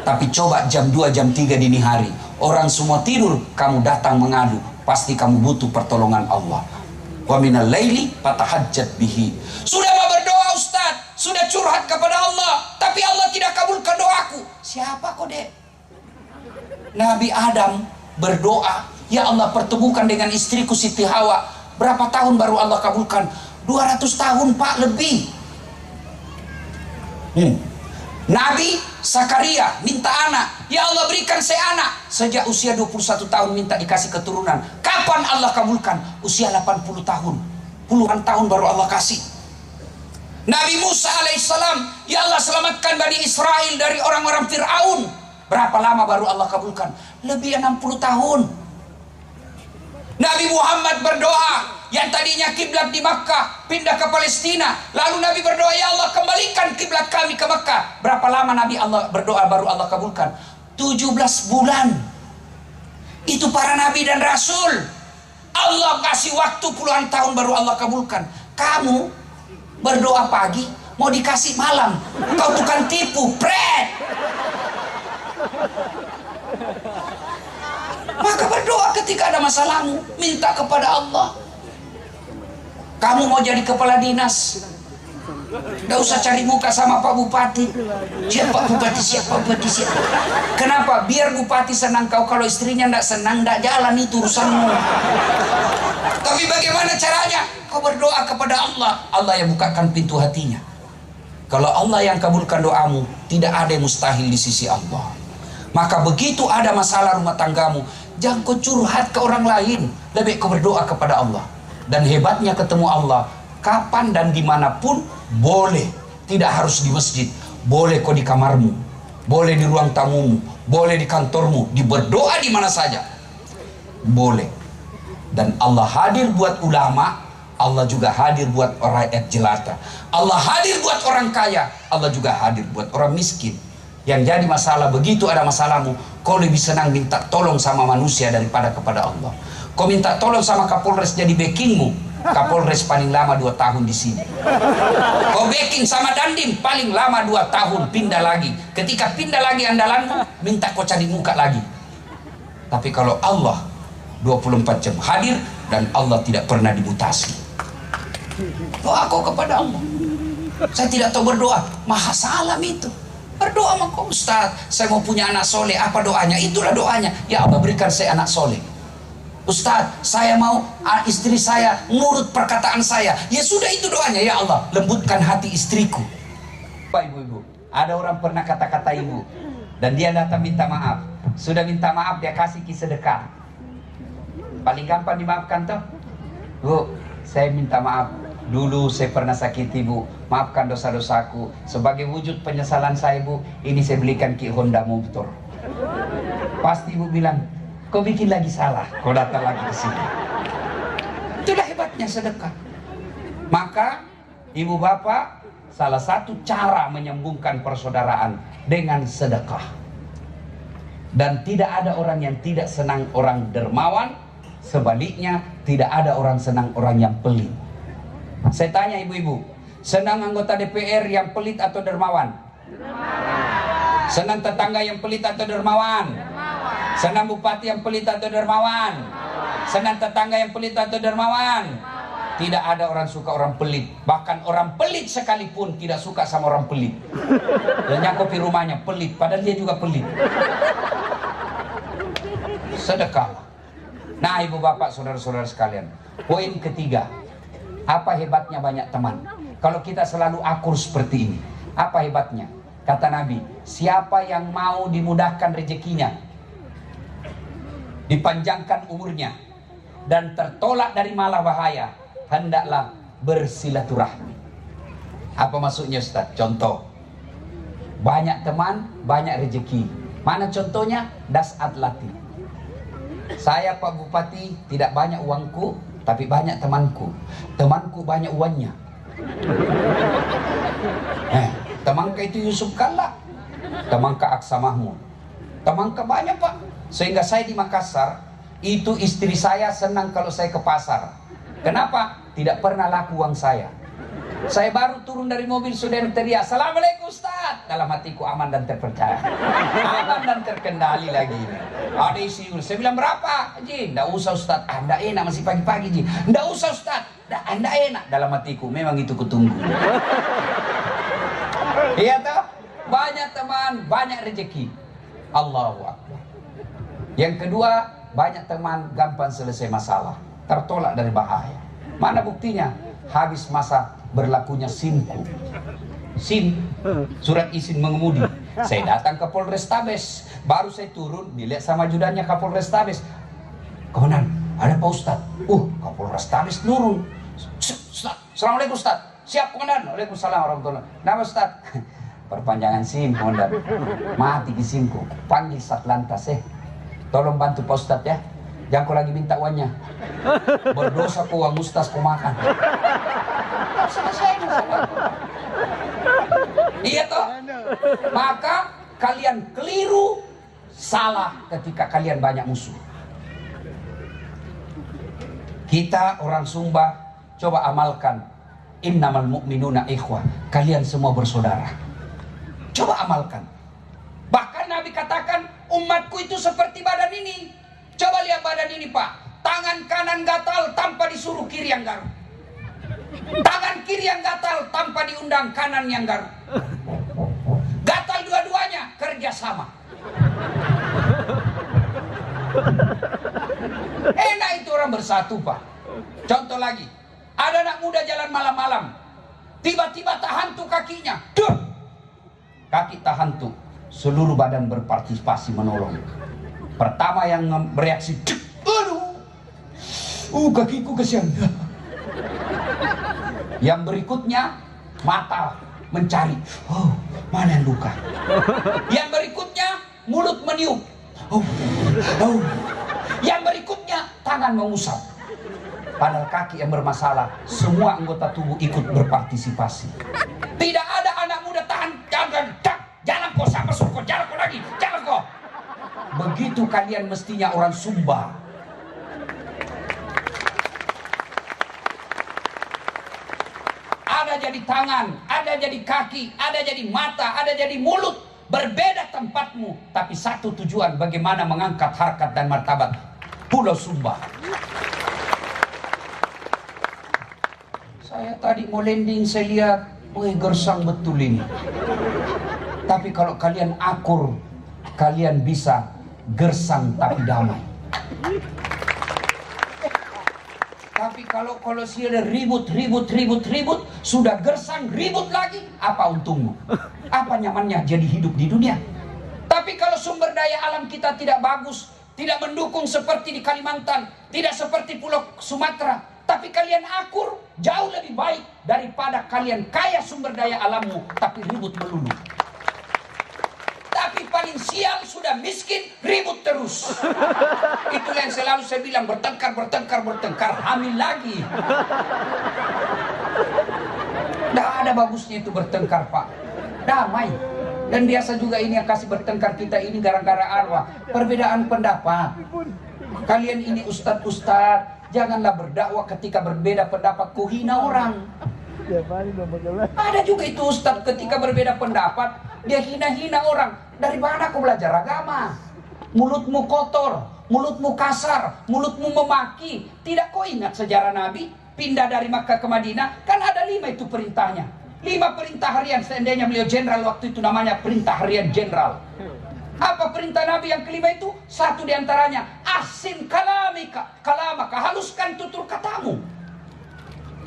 Tapi coba jam 2, jam 3 dini hari, orang semua tidur, kamu datang mengadu, pasti kamu butuh pertolongan Allah. Wa minal laili fatahajjat bihi. Sudah mau berdoa, Ustaz, sudah curhat kepada Allah, tapi Allah tidak kabulkan doaku. Siapa kau, Dek? Nabi Adam berdoa, ya Allah pertemukan dengan istriku Siti Hawa. Berapa tahun baru Allah kabulkan? 200 tahun, Pak, lebih. Nabi Zakaria minta anak, ya Allah berikan saya anak. Sejak usia 21 tahun minta dikasih keturunan. Kapan Allah kabulkan? Usia 80 tahun. Puluhan tahun baru Allah kasih. Nabi Musa alaihissalam, ya Allah selamatkan Bani Israel dari orang-orang Fir'aun. Berapa lama baru Allah kabulkan? Lebih 60 tahun. Nabi Muhammad berdoa, yang tadinya kiblat di Makkah pindah ke Palestina, lalu Nabi berdoa, ya Allah kembalikan kiblat kami ke Makkah. Berapa lama Nabi Allah berdoa baru Allah kabulkan? 17 bulan. Itu para nabi dan rasul. Allah kasih waktu puluhan tahun baru Allah kabulkan. Kamu berdoa pagi mau dikasih malam. Kau tukang tipu, pret. Maka berdoa ketika ada masalahmu, minta kepada Allah. Kamu mau jadi kepala dinas, nggak usah cari muka sama Pak Bupati. Siapa Bupati, siapa Bupati, siapa. Kenapa? Biar Bupati senang kau. Kalau istrinya nggak senang, nggak jalan itu urusanmu. Tapi bagaimana caranya? Kau berdoa kepada Allah, Allah yang bukakan pintu hatinya. Kalau Allah yang kabulkan doamu, tidak ada yang mustahil di sisi Allah. Maka begitu ada masalah rumah tanggamu, jangan kau curhat ke orang lain, lebih kau berdoa kepada Allah. Dan hebatnya ketemu Allah, kapan dan dimanapun boleh. Tidak harus di masjid, boleh kau di kamarmu, boleh di ruang tamumu, boleh di kantormu, berdoa di mana saja boleh. Dan Allah hadir buat ulama, Allah juga hadir buat rakyat jelata. Allah hadir buat orang kaya, Allah juga hadir buat orang miskin. Yang jadi masalah, begitu ada masalahmu, kau lebih senang minta tolong sama manusia daripada kepada Allah. Kau minta tolong sama Kapolres jadi backingmu, Kapolres paling lama 2 tahun di sini. Kau backing sama Dandim paling lama 2 tahun, pindah lagi. Ketika pindah lagi andalanmu, minta kau cari muka lagi. Tapi kalau Allah 24 jam hadir dan Allah tidak pernah dimutasi. Doa kau kepada Allah. Saya tidak tahu berdoa, maha salam itu. Berdoa sama kau, Ustaz, saya mau punya anak soleh, apa doanya? Itulah doanya, ya Allah berikan saya anak soleh. Ustaz, saya mau istri saya nurut perkataan saya. Ya sudah, itu doanya, ya Allah lembutkan hati istriku. Pak ibu-ibu, ada orang pernah kata-kata ibu dan dia datang minta maaf. Sudah minta maaf, dia kasih sedekah. Paling gampang dimaafkan tuh. Bu, saya minta maaf, dulu saya pernah sakiti Bu, maafkan dosa-dosaku. Sebagai wujud penyesalan saya Bu, ini saya belikan Ki Honda motor. Pasti Ibu bilang, kau bikin lagi salah, kau datang lagi ke sini. Itulah hebatnya sedekah. Maka ibu bapak, salah satu cara menyambungkan persaudaraan dengan sedekah. Dan tidak ada orang yang tidak senang orang dermawan, sebaliknya tidak ada orang senang orang yang pelit. Saya tanya ibu-ibu, senang anggota DPR yang pelit atau dermawan? Senang tetangga yang pelit atau dermawan? Senang bupati yang pelit atau dermawan? Senang tetangga yang pelit atau dermawan? Tidak ada orang suka orang pelit. Bahkan orang pelit sekalipun tidak suka sama orang pelit. Dan nyakupi rumahnya pelit, padahal dia juga pelit. Sedekah. Nah ibu bapak saudara-saudara sekalian, poin ketiga, apa hebatnya banyak teman? Kalau kita selalu akur seperti ini, apa hebatnya? Kata Nabi, siapa yang mau dimudahkan rezekinya, dipanjangkan umurnya, dan tertolak dari malah bahaya, hendaklah bersilaturahmi. Apa maksudnya Ustaz? Contoh, banyak teman, banyak rezeki. Mana contohnya? Dasat latih. Saya Pak Bupati tidak banyak uangku, tapi banyak temanku. Temanku banyak uangnya. Temanka itu Yusuf Kalla, temanka Aksa Mahmud, temanka banyak Pak. Sehingga saya di Makassar, itu istri saya senang kalau saya ke pasar. Kenapa? Tidak pernah laku uang saya. Saya baru turun dari mobil sudah teriak, "Assalamualaikum Ustaz." Dalam hatiku aman dan terpercaya, aman dan terkendali lagi. Ada isi, saya bilang, "Berapa Ji?" "Nggak usah Ustaz." "Nggak enak, masih pagi-pagi Ji." "Nggak usah Ustaz." "Nggak enak." Dalam hatiku, memang itu kutunggu. Iya toh? Banyak teman, banyak rezeki. Allahu Akbar. Yang kedua, banyak teman gampang selesai masalah, tertolak dari bahaya. Mana buktinya? Habis masa berlakunya SIMku. SIM, surat izin mengemudi. Saya datang ke Polrestabes, baru saya turun, dilihat sama ajudannya Kapolres Tabes. Komandan, ada Pak Ustad. Kapolres Tabes turun. Ustad, Assalamualaikum Ustad. Siap Komandan. Waalaikumsalam warahmatullahi wabarakatuh. Nama Ustad? Perpanjangan SIM Komandan. Mati di SIMku. Panggil Satlantas tolong bantu Pak Ustad ya. Jangan kau lagi minta uangnya. Berdosa kau uang Ustaz kau makan. Iya toh. Maka kalian keliru, salah ketika kalian banyak musuh. Kita orang Sumba coba amalkan innamal mu'minuna ikhwah. Kalian semua bersaudara. Coba amalkan. Bahkan Nabi katakan umatku itu seperti badan ini. Coba lihat badan ini Pak. Tangan kanan gatal tanpa disuruh kiri yang garuk. Tangan kiri yang gatal tanpa diundang kanan yang garuk. Gatal dua-duanya kerja sama. Enak itu orang bersatu Pak. Contoh lagi, ada anak muda jalan malam-malam, tiba-tiba tak hantu kakinya, duh! Kaki tak hantu, seluruh badan berpartisipasi menolong. Pertama yang bereaksi, aduh, kakiku kesian. Yang berikutnya mata mencari, mana yang luka. Yang berikutnya mulut meniup, yang berikutnya tangan mengusap. Padahal kaki yang bermasalah, semua anggota tubuh ikut berpartisipasi. Tidak ada anak muda tahan, jalan kok sama kok, jalan kok lagi, jalan kok. Begitu kalian mestinya orang Sumba. Ada jadi tangan, ada jadi kaki, ada jadi mata, ada jadi mulut. Berbeda tempatmu, tapi satu tujuan, bagaimana mengangkat harkat dan martabat Pulau Sumba. Saya tadi mau landing, saya lihat, gersang betul ini. Tapi kalau kalian akur, kalian bisa gersang tapi damai. Tapi kalau sudah ribut, sudah gersang, ribut lagi, apa untungmu? Apa nyamannya jadi hidup di dunia? Tapi kalau sumber daya alam kita tidak bagus, tidak mendukung seperti di Kalimantan, tidak seperti Pulau Sumatera, tapi kalian akur, jauh lebih baik daripada kalian kaya sumber daya alammu, tapi ribut melulu. Tapi paling sial sudah miskin, ribut terus. Itulah yang selalu saya bilang, bertengkar, hamil lagi. Tidak ada bagusnya itu bertengkar Pak. Damai. Dan biasa juga ini yang kasih bertengkar kita ini gara-gara arwah. Perbedaan pendapat. Kalian ini ustadz, janganlah berdakwah ketika berbeda pendapat, kau hina orang. Ada juga itu ustadz ketika berbeda pendapat, dia hina-hina orang. Dari mana kau belajar agama? Mulutmu kotor, mulutmu kasar, mulutmu memaki. Tidak kau ingat sejarah Nabi? Pindah dari Makkah ke Madinah, kan ada 5 itu perintahnya. 5 perintah harian, seandainya beliau jenderal waktu itu, namanya perintah harian jenderal. Apa perintah Nabi yang kelima itu? Satu diantaranya, asin kalamaka, haluskan tutur katamu.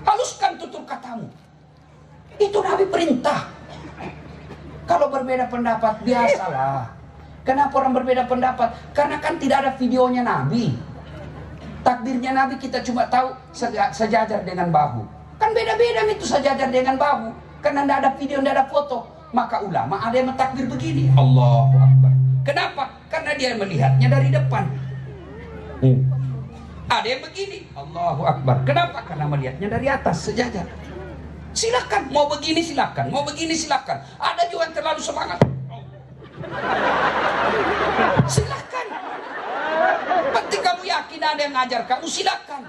Haluskan tutur katamu. Itu Nabi perintah. Kalau berbeda pendapat, biasalah. Kenapa orang berbeda pendapat? Karena kan tidak ada videonya Nabi. Takdirnya Nabi kita cuma tahu sejajar dengan bahu. Kan beda-beda itu sejajar dengan bahu. Karena tidak ada video, tidak ada foto. Maka ulama ada yang mentakbir begini, Allahu Akbar. Kenapa? Karena dia melihatnya dari depan. Ada yang begini, Allahu Akbar. Kenapa? Karena melihatnya dari atas, sejajar. Silakan, mau begini silakan, mau begini silakan. Ada juga yang terlalu semangat. Silakan. Penting kamu yakin ada yang ngajar kamu, silakan.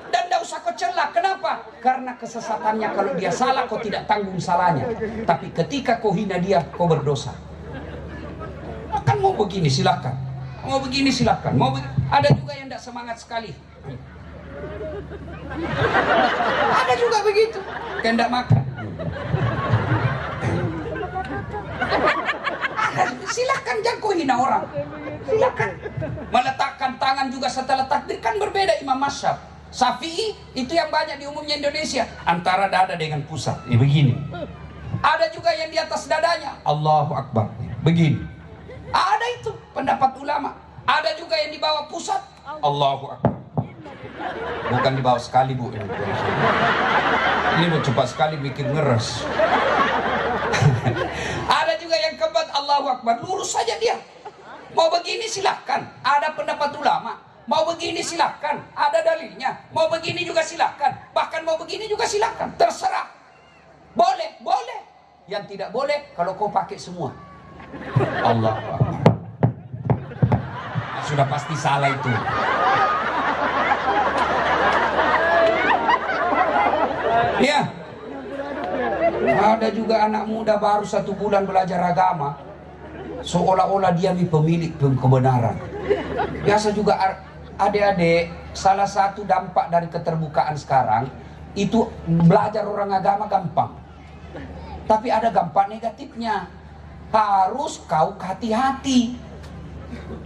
Dan tidak usah kau celah. Kenapa? Karena kesesatannya kalau dia salah, kau tidak tanggung salahnya. Tapi ketika kau hina dia, kau berdosa. Kan mau begini silakan, mau begini silakan, mau begini. Ada juga yang tidak semangat sekali. Ada juga begitu, yang tidak makan. Silakan, jangan kau hina orang. Silakan. Meletakkan tangan juga setelah takbir kan berbeda imam mazhab. Syafi'i itu yang banyak di umumnya Indonesia, antara dada dengan pusat. Begini. Ada juga yang di atas dadanya, Allahu Akbar, begini. Ada itu pendapat ulama. Ada juga yang di bawah pusat, Allahu Akbar. Bukan di bawah sekali, Bu. Ini mau cepat sekali bikin ngeres. Ada juga yang keempat, Allahu Akbar, lurus saja dia. Mau begini silahkan, ada pendapat ulama. Mau begini silahkan, ada dalilnya. Mau begini juga silahkan, bahkan mau begini juga silahkan, terserah. Boleh, boleh. Yang tidak boleh kalau kau pakai semua. Allahu Akbar. Sudah pasti salah itu. Ya, ada juga anak muda baru 1 bulan belajar agama, seolah-olah dia pemilik kebenaran. Biasa juga adik-adik, salah satu dampak dari keterbukaan sekarang itu belajar orang agama gampang. Tapi ada dampak negatifnya. Harus kau hati-hati.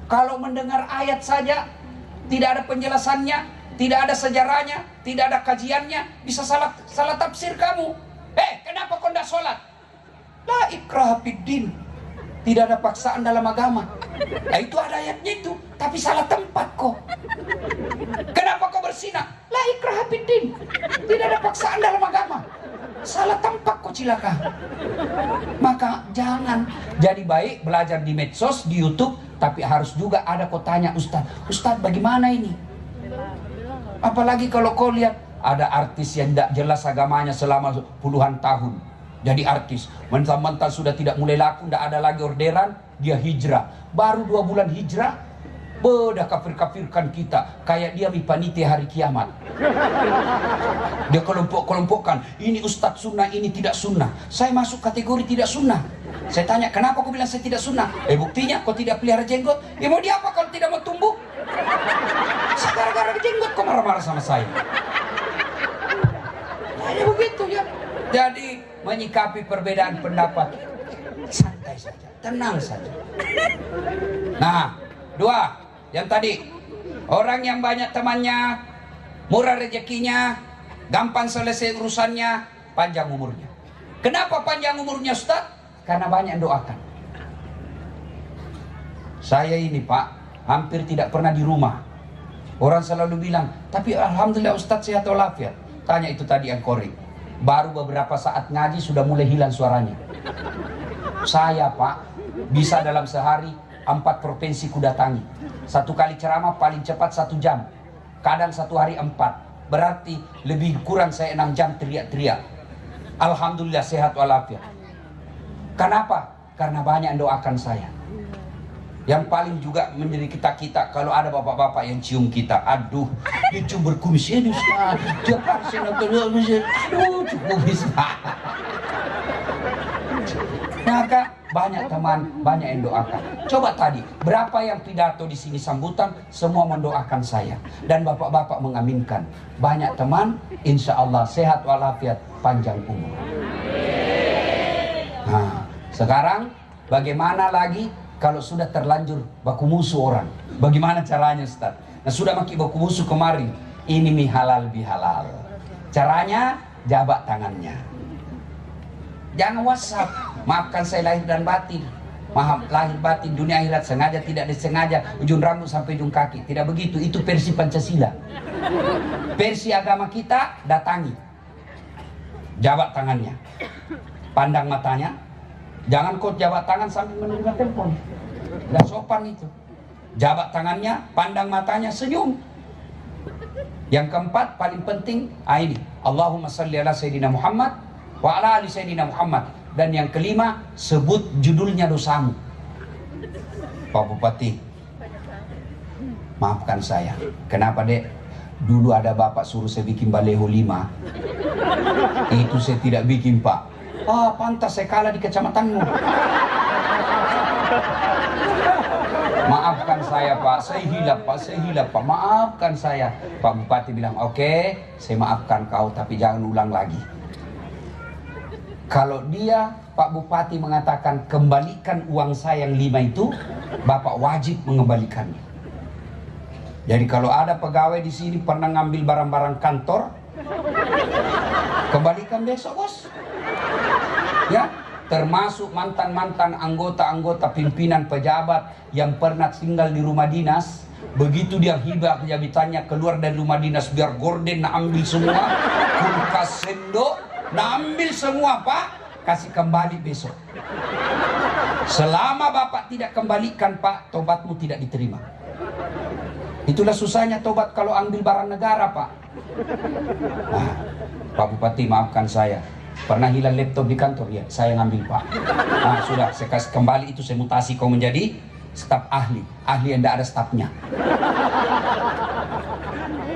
Kalau mendengar ayat saja, tidak ada penjelasannya, tidak ada sejarahnya, tidak ada kajiannya, bisa salah tafsir kamu. Kenapa kau tidak sholat? La ikraha fiddin. Tidak ada paksaan dalam agama. Nah, itu ada ayatnya itu, tapi salah tempat kok. Kenapa kau berzina? La ikraha fiddin. Tidak ada paksaan dalam agama. Salah tempat kok, cilaka. Maka jangan. Jadi baik belajar di medsos, di YouTube, tapi harus juga ada kau tanya Ustaz bagaimana ini? Apalagi kalau kau lihat ada artis yang tidak jelas agamanya selama puluhan tahun. Jadi artis, mentang-mentang sudah tidak mulai laku, tidak ada lagi orderan, dia hijrah. Baru 2 bulan hijrah, dah kafir-kafirkan kita. Kayak dia panitia hari kiamat. Dia kelompok-kelompokkan, ini ustadz sunnah, ini tidak sunnah. Saya masuk kategori tidak sunnah. Saya tanya, kenapa kau bilang saya tidak sunnah? Buktinya kau tidak pelihara jenggot. Mau dia apa kalau tidak mau tumbuh? Gara-gara jenggot kau marah-marah sama saya. Ya begitu ya. Jadi menyikapi perbedaan pendapat santai saja, tenang saja. Nah, 2, yang tadi, orang yang banyak temannya, murah rezekinya, gampang selesai urusannya, panjang umurnya. Kenapa panjang umurnya, Ustaz? Karena banyak doakan. Saya ini Pak, hampir tidak pernah di rumah. Orang selalu bilang, tapi alhamdulillah Ustaz sehat walafiat. Tanya itu tadi yang korek. Baru beberapa saat ngaji sudah mulai hilang suaranya. Saya Pak, bisa dalam sehari 4 provinsi ku datangi. 1 kali ceramah paling cepat 1 jam. Kadang 1 hari 4. Berarti lebih kurang saya 6 jam teriak-teriak. Alhamdulillah sehat walafiat. Kenapa? Karena banyak yang doakan saya. Yang paling juga menjadi kita kalau ada bapak-bapak yang cium kita. Aduh, dia cium berkumis ya Ustaz. Tiap hari saya nonton, aduh cukup bisa. Maka banyak teman, banyak yang doakan. Coba tadi, berapa yang pidato di sini sambutan, semua mendoakan saya. Dan bapak-bapak mengaminkan. Banyak teman, insya Allah sehat walafiat, panjang umur. Nah, sekarang bagaimana lagi kalau sudah terlanjur baku musuh orang? Bagaimana caranya Ustaz? Nah sudah maki baku musuh kemarin, ini mi halal bihalal. Caranya, jabat tangannya. Jangan WhatsApp, maafkan saya lahir dan batin. Maaf lahir batin, dunia akhirat, sengaja tidak disengaja, ujung rambut sampai ujung kaki. Tidak begitu, itu versi Pancasila. Versi agama kita, datangi. Jabat tangannya. Pandang matanya. Jangan kau jabat tangan sambil menerima telepon. Gak sopan itu. Jabat tangannya, pandang matanya, senyum. Yang keempat, paling penting, ini. Allahumma salli ala Sayyidina Muhammad wa ala ali Sayyidina Muhammad. Dan yang kelima, sebut judulnya dosamu. Pak Bupati, maafkan saya. Kenapa dek? Dulu ada bapak suruh saya bikin baleho 5. Itu saya tidak bikin Pak. Pantas saya kalah di kecamatanmu. Maafkan saya Pak, saya hilap Pak, maafkan saya. Pak Bupati bilang, oke, saya maafkan kau, tapi jangan ulang lagi. Kalau dia, Pak Bupati mengatakan, kembalikan uang saya yang 5 itu, Bapak wajib mengembalikannya. Jadi kalau ada pegawai di sini pernah ngambil barang-barang kantor, kembalikan besok bos. Ya, termasuk mantan-mantan anggota-anggota pimpinan pejabat yang pernah tinggal di rumah dinas. Begitu dia hibah jabatannya keluar dari rumah dinas, biar gorden nak ambil semua, kulkas sendok nak ambil semua, Pak, kasih kembali besok. Selama Bapak tidak kembalikan, Pak, tobatmu tidak diterima. Itulah susahnya tobat kalau ambil barang negara, Pak. Nah, Pak Bupati, maafkan saya. Pernah hilang laptop di kantor? Ya, saya ngambil, Pak. Nah, sudah, saya kasih kembali itu, saya mutasi kau menjadi staf ahli. Ahli yang tidak ada stafnya.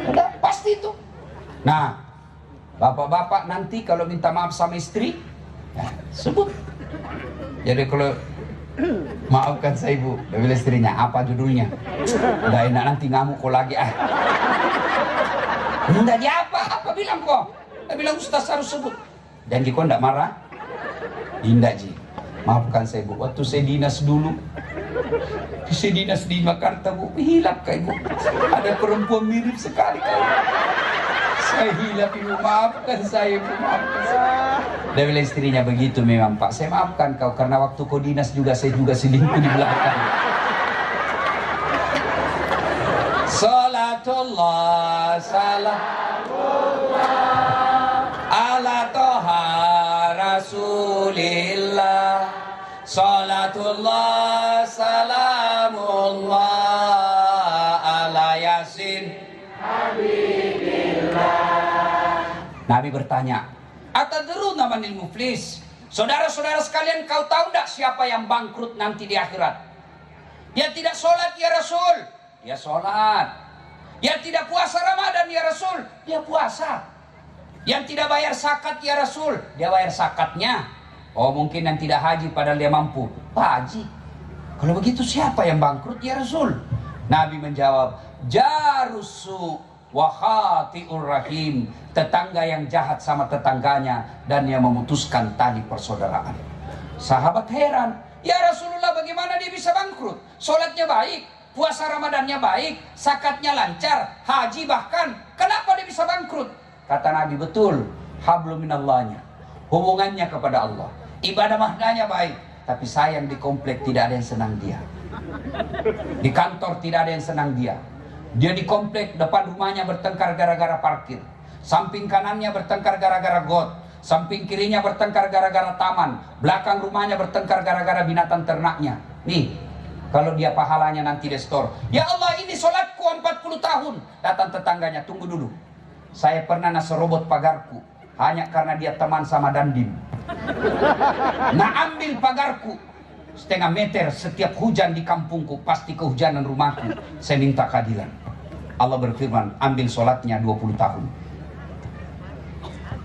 Udah, pasti itu. Nah, bapak-bapak nanti kalau minta maaf sama istri, ya, sebut. Jadi kalau maafkan saya ibu, dia bilang istrinya, apa judulnya? Udah enak nanti ngamuk kau lagi ah. Enggak dia apa bilang kok? Dia bilang Ustaz harus sebut. Dan kau enggak marah? Indah Ji, maafkan saya ibu, waktu saya dinas dulu, saya dinas di Jakarta bu, hilap kak ibu. Ada perempuan mirip sekali kak. Saya hilap ibu, maafkan saya ibu, maafkan saya. Dia bilang istrinya begitu memang Pak, saya maafkan kau karena waktu kau dinas juga saya juga selingkuh di belakang. Salatullah salamullah ala toha rasulillah. Salatullah salamullah ala yasin habibillah. Nabi bertanya, atadruna manil muflis? Saudara-saudara sekalian, kau tahu tidak siapa yang bangkrut nanti di akhirat? Yang tidak sholat ya Rasul, dia sholat. Yang tidak puasa Ramadan ya Rasul, dia puasa. Yang tidak bayar zakat ya Rasul, dia bayar zakatnya. Oh mungkin yang tidak haji padahal dia mampu, Pak haji. Kalau begitu siapa yang bangkrut ya Rasul? Nabi menjawab, jarusu wa khati'ur rahim, tetangga yang jahat sama tetangganya dan yang memutuskan tali persaudaraan. Sahabat heran, ya Rasulullah bagaimana dia bisa bangkrut? Sholatnya baik, puasa Ramadannya baik, zakatnya lancar, haji bahkan, kenapa dia bisa bangkrut? Kata Nabi, betul, hablum minallahnya, hubungannya kepada Allah, ibadah maknanya baik, tapi sayang di komplek tidak ada yang senang dia, di kantor tidak ada yang senang dia. Dia di komplek depan rumahnya bertengkar gara-gara parkir, samping kanannya bertengkar gara-gara got, samping kirinya bertengkar gara-gara taman, belakang rumahnya bertengkar gara-gara binatang ternaknya. Nih, kalau dia pahalanya nanti di store, ya Allah ini sholatku 40 tahun. Datang tetangganya, tunggu dulu, saya pernah naserobot pagarku hanya karena dia teman sama Dandim. Nah ambil pagarku setengah meter setiap hujan di kampungku, pasti kehujanan rumahku, saya minta keadilan. Allah berfirman, ambil sholatnya 20 tahun.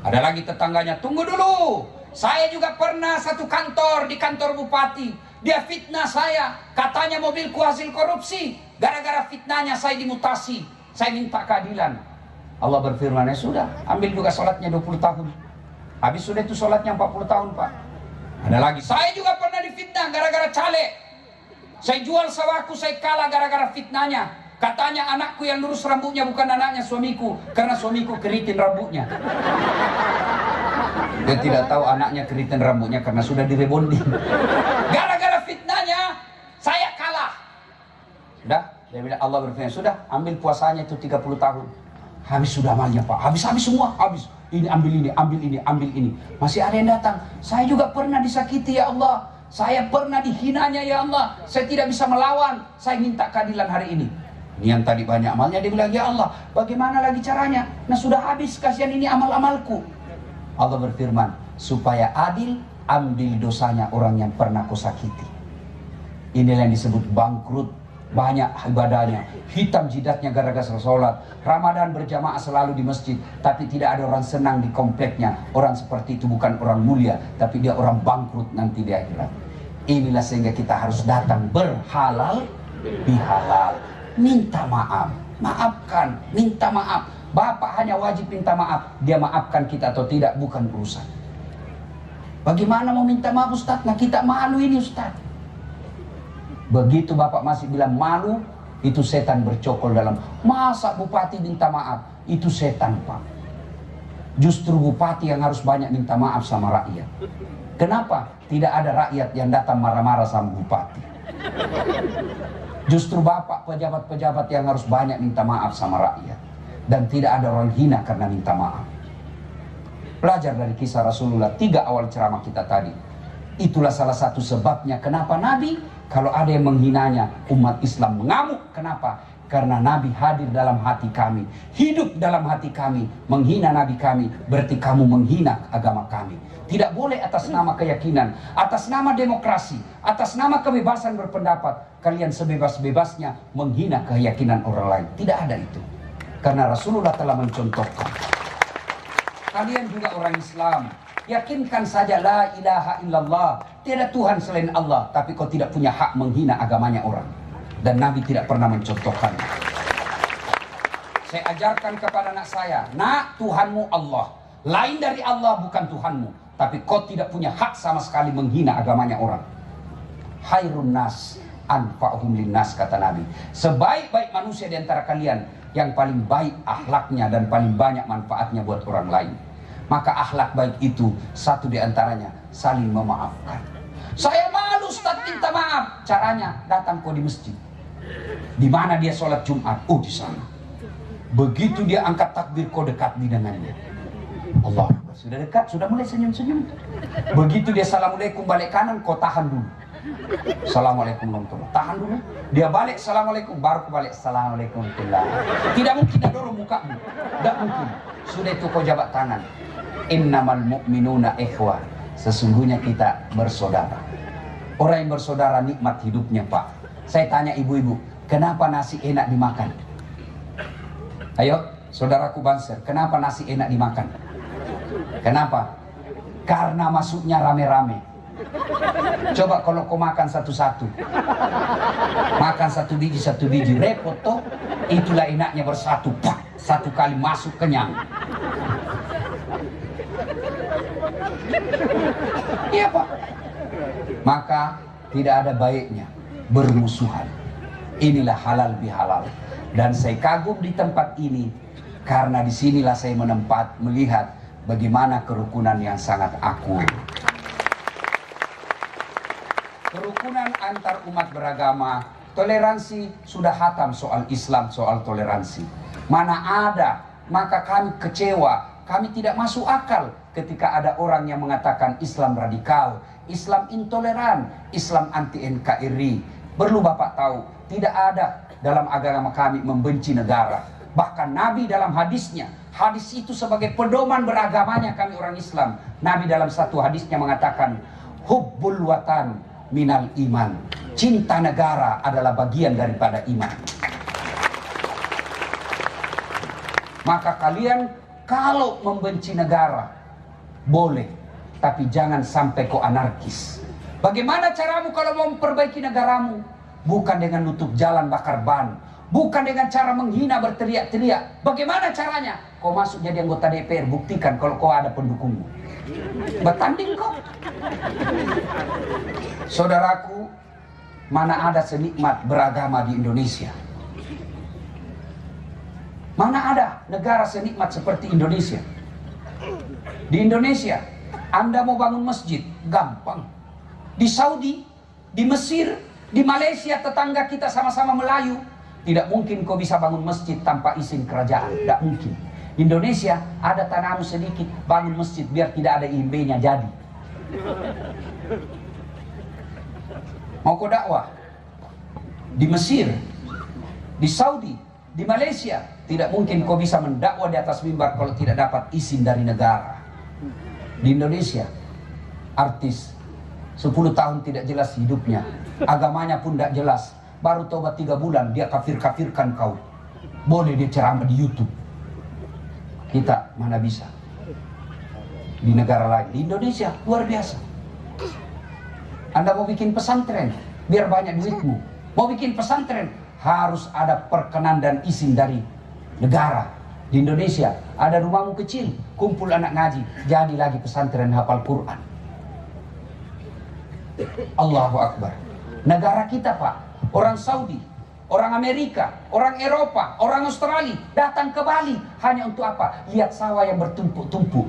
Ada lagi tetangganya, tunggu dulu, saya juga pernah satu kantor, di kantor bupati, dia fitnah saya, katanya mobilku hasil korupsi, gara-gara fitnahnya saya dimutasi, saya minta keadilan. Allah berfirman, ya sudah, ambil juga sholatnya 20 tahun. Habis sudah itu sholatnya 40 tahun Pak. Ada lagi, saya juga pernah difitnah gara-gara caleg. Saya jual sawahku, saya kalah gara-gara fitnahnya. Katanya anakku yang lurus rambutnya bukan anaknya suamiku, karena suamiku keriting rambutnya. Dia tidak tahu anaknya keriting rambutnya karena sudah direbonding. Gara-gara fitnahnya, saya kalah. Sudah, dia bilang, Allah berfirman, sudah, ambil puasanya itu 30 tahun. Habis sudah amalnya Pak, habis semua, habis. Ini ambil ini, ambil ini, ambil ini. Masih ada yang datang. Saya juga pernah disakiti ya Allah. Saya pernah dihinanya ya Allah. Saya tidak bisa melawan. Saya minta keadilan hari ini. Ini yang tadi banyak amalnya, dia bilang, ya Allah, bagaimana lagi caranya? Nah sudah habis, kasihan ini amal-amalku. Allah berfirman, supaya adil, ambil dosanya orang yang pernah kau sakiti. Inilah yang disebut bangkrut. Banyak ibadahnya, hitam jidatnya gara-gara sholat, Ramadan berjamaah selalu di masjid, tapi tidak ada orang senang di kompleknya. Orang seperti itu bukan orang mulia, tapi dia orang bangkrut nanti di akhirat. Inilah sehingga kita harus datang berhalal bihalal, minta maaf, maafkan, minta maaf. Bapak hanya wajib minta maaf, dia maafkan kita atau tidak bukan urusan. Bagaimana mau minta maaf Ustaz? Nah kita malu ini Ustaz. Begitu Bapak masih bilang malu, itu setan bercokol dalam. Masa bupati minta maaf? Itu setan Pak. Justru bupati yang harus banyak minta maaf sama rakyat. Kenapa? Tidak ada rakyat yang datang marah-marah sama bupati. Justru bapak pejabat-pejabat yang harus banyak minta maaf sama rakyat. Dan tidak ada orang hina karena minta maaf. Belajar dari kisah Rasulullah 3 awal ceramah kita tadi. Itulah salah satu sebabnya kenapa Nabi kalau ada yang menghinanya umat Islam mengamuk. Kenapa? Karena Nabi hadir dalam hati kami, hidup dalam hati kami. Menghina Nabi kami berarti kamu menghina agama kami. Tidak boleh atas nama keyakinan, atas nama demokrasi, atas nama kebebasan berpendapat, kalian sebebas-bebasnya menghina keyakinan orang lain. Tidak ada itu. Karena Rasulullah telah mencontohkan. Kalian juga orang Islam, yakinkan saja la ilaha illallah, tiada Tuhan selain Allah, tapi kau tidak punya hak menghina agamanya orang. Dan Nabi tidak pernah mencontohkan. Saya ajarkan kepada anak saya, nak, Tuhanmu Allah, lain dari Allah bukan Tuhanmu, tapi kau tidak punya hak sama sekali menghina agamanya orang. Khairun nas anfa'uhum linnas, kata Nabi. Sebaik-baik manusia di antara kalian yang paling baik akhlaknya dan paling banyak manfaatnya buat orang lain. Maka akhlak baik itu satu di antaranya saling memaafkan. Saya malu Ustaz minta maaf. Caranya datang kau di masjid. Di mana dia sholat Jumat? Oh, di sana. Begitu dia angkat takbir, kau dekat di dengannya. Allah, sudah dekat, sudah mulai senyum-senyum. Begitu dia assalamualaikum balik kanan, kau tahan dulu. Assalamualaikum warahmatullahi wabarakatuh. Tahan dulu. Dia balik assalamualaikum, baru kau balik assalamualaikum warahmatullahi wabarakatuh. Tidak mungkin dia dorong mukamu. Tidak mungkin. Sudah itu kau jabat tangan. Innamal mu'minuna ikhwah. Sesungguhnya kita bersaudara. Orang yang bersaudara nikmat hidupnya, Pak. Saya tanya ibu-ibu, kenapa nasi enak dimakan? Ayo, saudaraku Banser, kenapa nasi enak dimakan? Kenapa? Karena masuknya rame-rame. Coba kalau kau makan satu-satu, makan satu biji, repot toh. Itulah enaknya bersatu, pak, satu kali masuk kenyang. Iya, Pak. Maka tidak ada baiknya bermusuhan. Inilah halal bihalal. Dan saya kagum di tempat ini karena disinilah saya melihat bagaimana kerukunan yang sangat akur. Kerukunan antar umat beragama, toleransi sudah hatam soal Islam, soal toleransi. Mana ada, maka kami kecewa, kami tidak masuk akal ketika ada orang yang mengatakan Islam radikal, Islam intoleran, Islam anti NKRI. Perlu Bapak tahu, tidak ada dalam agama kami membenci negara. Bahkan Nabi dalam hadisnya, hadis itu sebagai pedoman beragamanya kami orang Islam. Nabi dalam satu hadisnya mengatakan, hubbul watan minal iman. Cinta negara adalah bagian daripada iman. Maka kalian kalau membenci negara, boleh. Tapi jangan sampai kau anarkis. Bagaimana caramu kalau mau memperbaiki negaramu? Bukan dengan nutup jalan bakar ban. Bukan dengan cara menghina berteriak-teriak. Bagaimana caranya? Kau masuk jadi anggota DPR, buktikan kalau kau ada pendukungmu. Bertanding kau. Saudaraku, mana ada senikmat beragama di Indonesia? Mana ada negara senikmat seperti Indonesia? Di Indonesia, Anda mau bangun masjid, gampang. Di Saudi, di Mesir, di Malaysia, tetangga kita sama-sama Melayu. Tidak mungkin kau bisa bangun masjid tanpa izin kerajaan. Tidak mungkin. Indonesia, ada tanahmu sedikit, bangun masjid biar tidak ada IMB-nya jadi. Mau kau dakwah? Di Mesir, di Saudi, di Malaysia, tidak mungkin kau bisa mendakwah di atas mimbar kalau tidak dapat izin dari negara. Di Indonesia, artis 10 tahun tidak jelas hidupnya, agamanya pun tidak jelas, baru tobat 3 bulan dia kafir-kafirkan kau. Boleh dia ceramah di YouTube. Kita mana bisa? Di negara lain, di Indonesia luar biasa. Anda mau bikin pesantren biar banyak duitmu, mau bikin pesantren harus ada perkenan dan izin dari negara. Di Indonesia ada rumahmu kecil, kumpul anak ngaji, jadi lagi pesantren hafal Quran. Allahu Akbar. Negara kita, Pak, orang Saudi orang Amerika, orang Eropa, orang Australia datang ke Bali hanya untuk apa? Lihat sawah yang bertumpuk-tumpuk.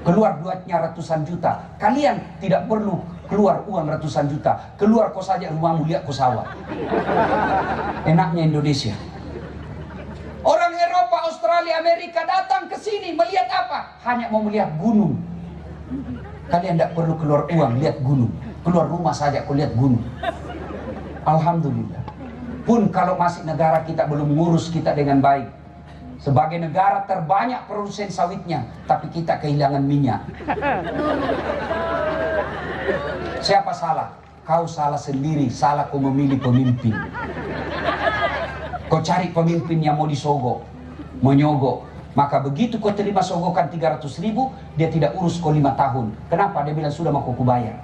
Keluar duitnya ratusan juta. Kalian tidak perlu keluar uang ratusan juta. Keluar kau saja rumahmu, lihat kau sawah. Enaknya Indonesia. Orang Eropa, Australia, Amerika datang ke sini melihat apa? Hanya mau melihat gunung. Kalian tidak perlu keluar uang, lihat gunung. Keluar rumah saja kau lihat gunung. Alhamdulillah. Pun kalau masih negara kita belum ngurus kita dengan baik. Sebagai negara terbanyak produsen sawitnya, tapi kita kehilangan minyak. Siapa salah? Kau salah sendiri, salah kau memilih pemimpin. Kau cari pemimpin yang mau disogok, menyogok. Maka begitu kau terima sogokan 300.000, dia tidak urus kau 5 tahun. Kenapa? Dia bilang sudah mau kau bayar.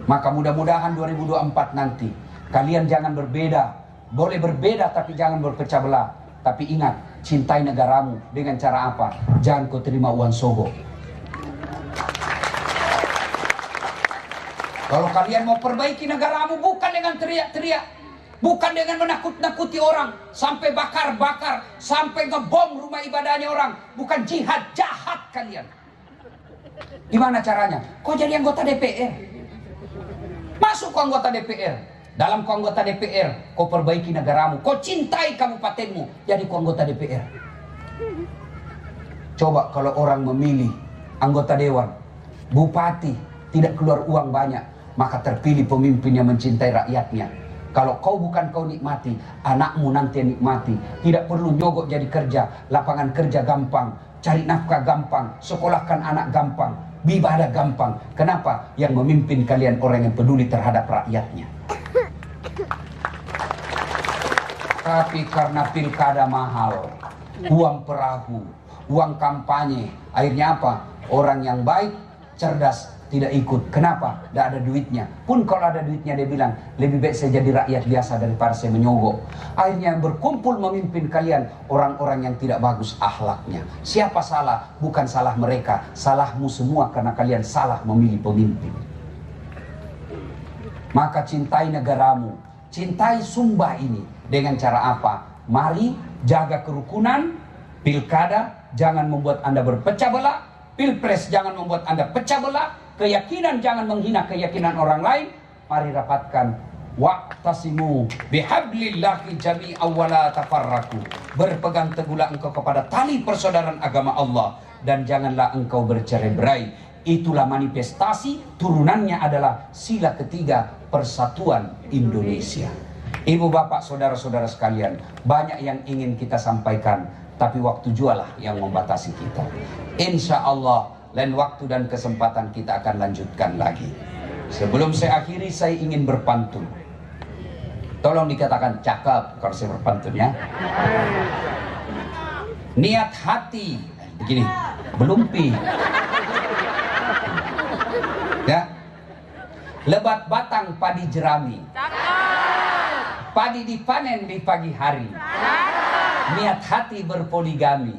Maka mudah-mudahan 2024 nanti kalian jangan berbeda. Boleh berbeda tapi jangan berpecah belah. Tapi ingat, cintai negaramu dengan cara apa? Jangan kau terima uang sogok. Kalau kalian mau perbaiki negaramu bukan dengan teriak-teriak, bukan dengan menakut-nakuti orang, sampai bakar-bakar, sampai ngebom rumah ibadahnya orang. Bukan jihad, jahat kalian. Gimana caranya? Kau jadi anggota DPR. Masuk ke anggota DPR. Dalam ke anggota DPR, kau perbaiki negaramu. Kau cintai kabupatenmu, jadi ke anggota DPR. Coba kalau orang memilih anggota dewan, bupati, tidak keluar uang banyak, maka terpilih pemimpin yang mencintai rakyatnya. Kalau kau bukan kau nikmati, anakmu nanti yang nikmati. Tidak perlu nyogok jadi kerja, lapangan kerja gampang, cari nafkah gampang, sekolahkan anak gampang, ibadah gampang. Kenapa? Yang memimpin kalian orang yang peduli terhadap rakyatnya. Tapi karena pilkada mahal, uang perahu, uang kampanye, akhirnya apa? Orang yang baik, cerdas, tidak ikut. Kenapa? Tidak ada duitnya. Pun kalau ada duitnya dia bilang, lebih baik saya jadi rakyat biasa daripada saya menyogok. Akhirnya yang berkumpul memimpin kalian orang-orang yang tidak bagus akhlaknya. Siapa salah? Bukan salah mereka, salahmu semua karena kalian salah memilih pemimpin. Maka cintai negaramu, cintai Sumba ini. Dengan cara apa? Mari jaga kerukunan. Pilkada jangan membuat Anda berpecah belah. Pilpres jangan membuat Anda pecah belah. Keyakinan jangan menghina keyakinan orang lain. Mari rapatkan. Wa'tasimu bihablillahi jami'an wa la tafarraqu. Berpegang teguhlah engkau kepada tali persaudaraan agama Allah, dan janganlah engkau bercerai-berai. Itulah manifestasi, turunannya adalah sila ketiga Persatuan Indonesia. Ibu bapak saudara-saudara sekalian, banyak yang ingin kita sampaikan, tapi waktu jualah yang membatasi kita. Insya Allah lain waktu dan kesempatan kita akan lanjutkan lagi. Sebelum saya akhiri, saya ingin berpantun. Tolong dikatakan cakep kalau saya berpantun ya. Niat hati begini, belumpi ya. Lebat batang padi jerami, padi dipanen di pagi hari. Niat hati berpoligami,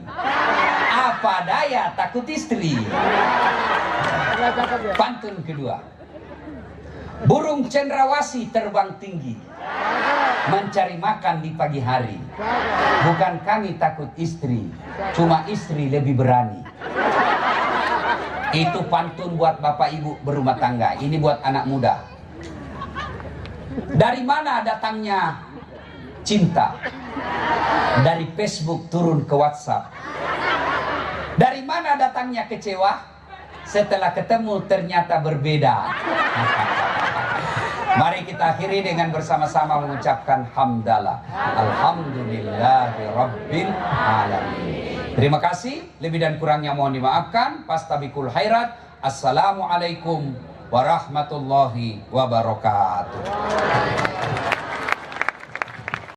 apa daya takut istri. Pantun kedua. Burung cendrawasih terbang tinggi, mencari makan di pagi hari. Bukan kami takut istri, cuma istri lebih berani. Itu pantun buat bapak ibu berumah tangga. Ini buat anak muda. Dari mana datangnya cinta? Dari Facebook turun ke WhatsApp. Dari mana datangnya kecewa? Setelah ketemu ternyata berbeda. Mari kita akhiri dengan bersama-sama mengucapkan hamdalah. Alhamdulillahirabbil alamin. Terima kasih, lebih dan kurangnya mohon dimaafkan. Fastabikul khairat. Assalamualaikum warahmatullahi wabarakatuh.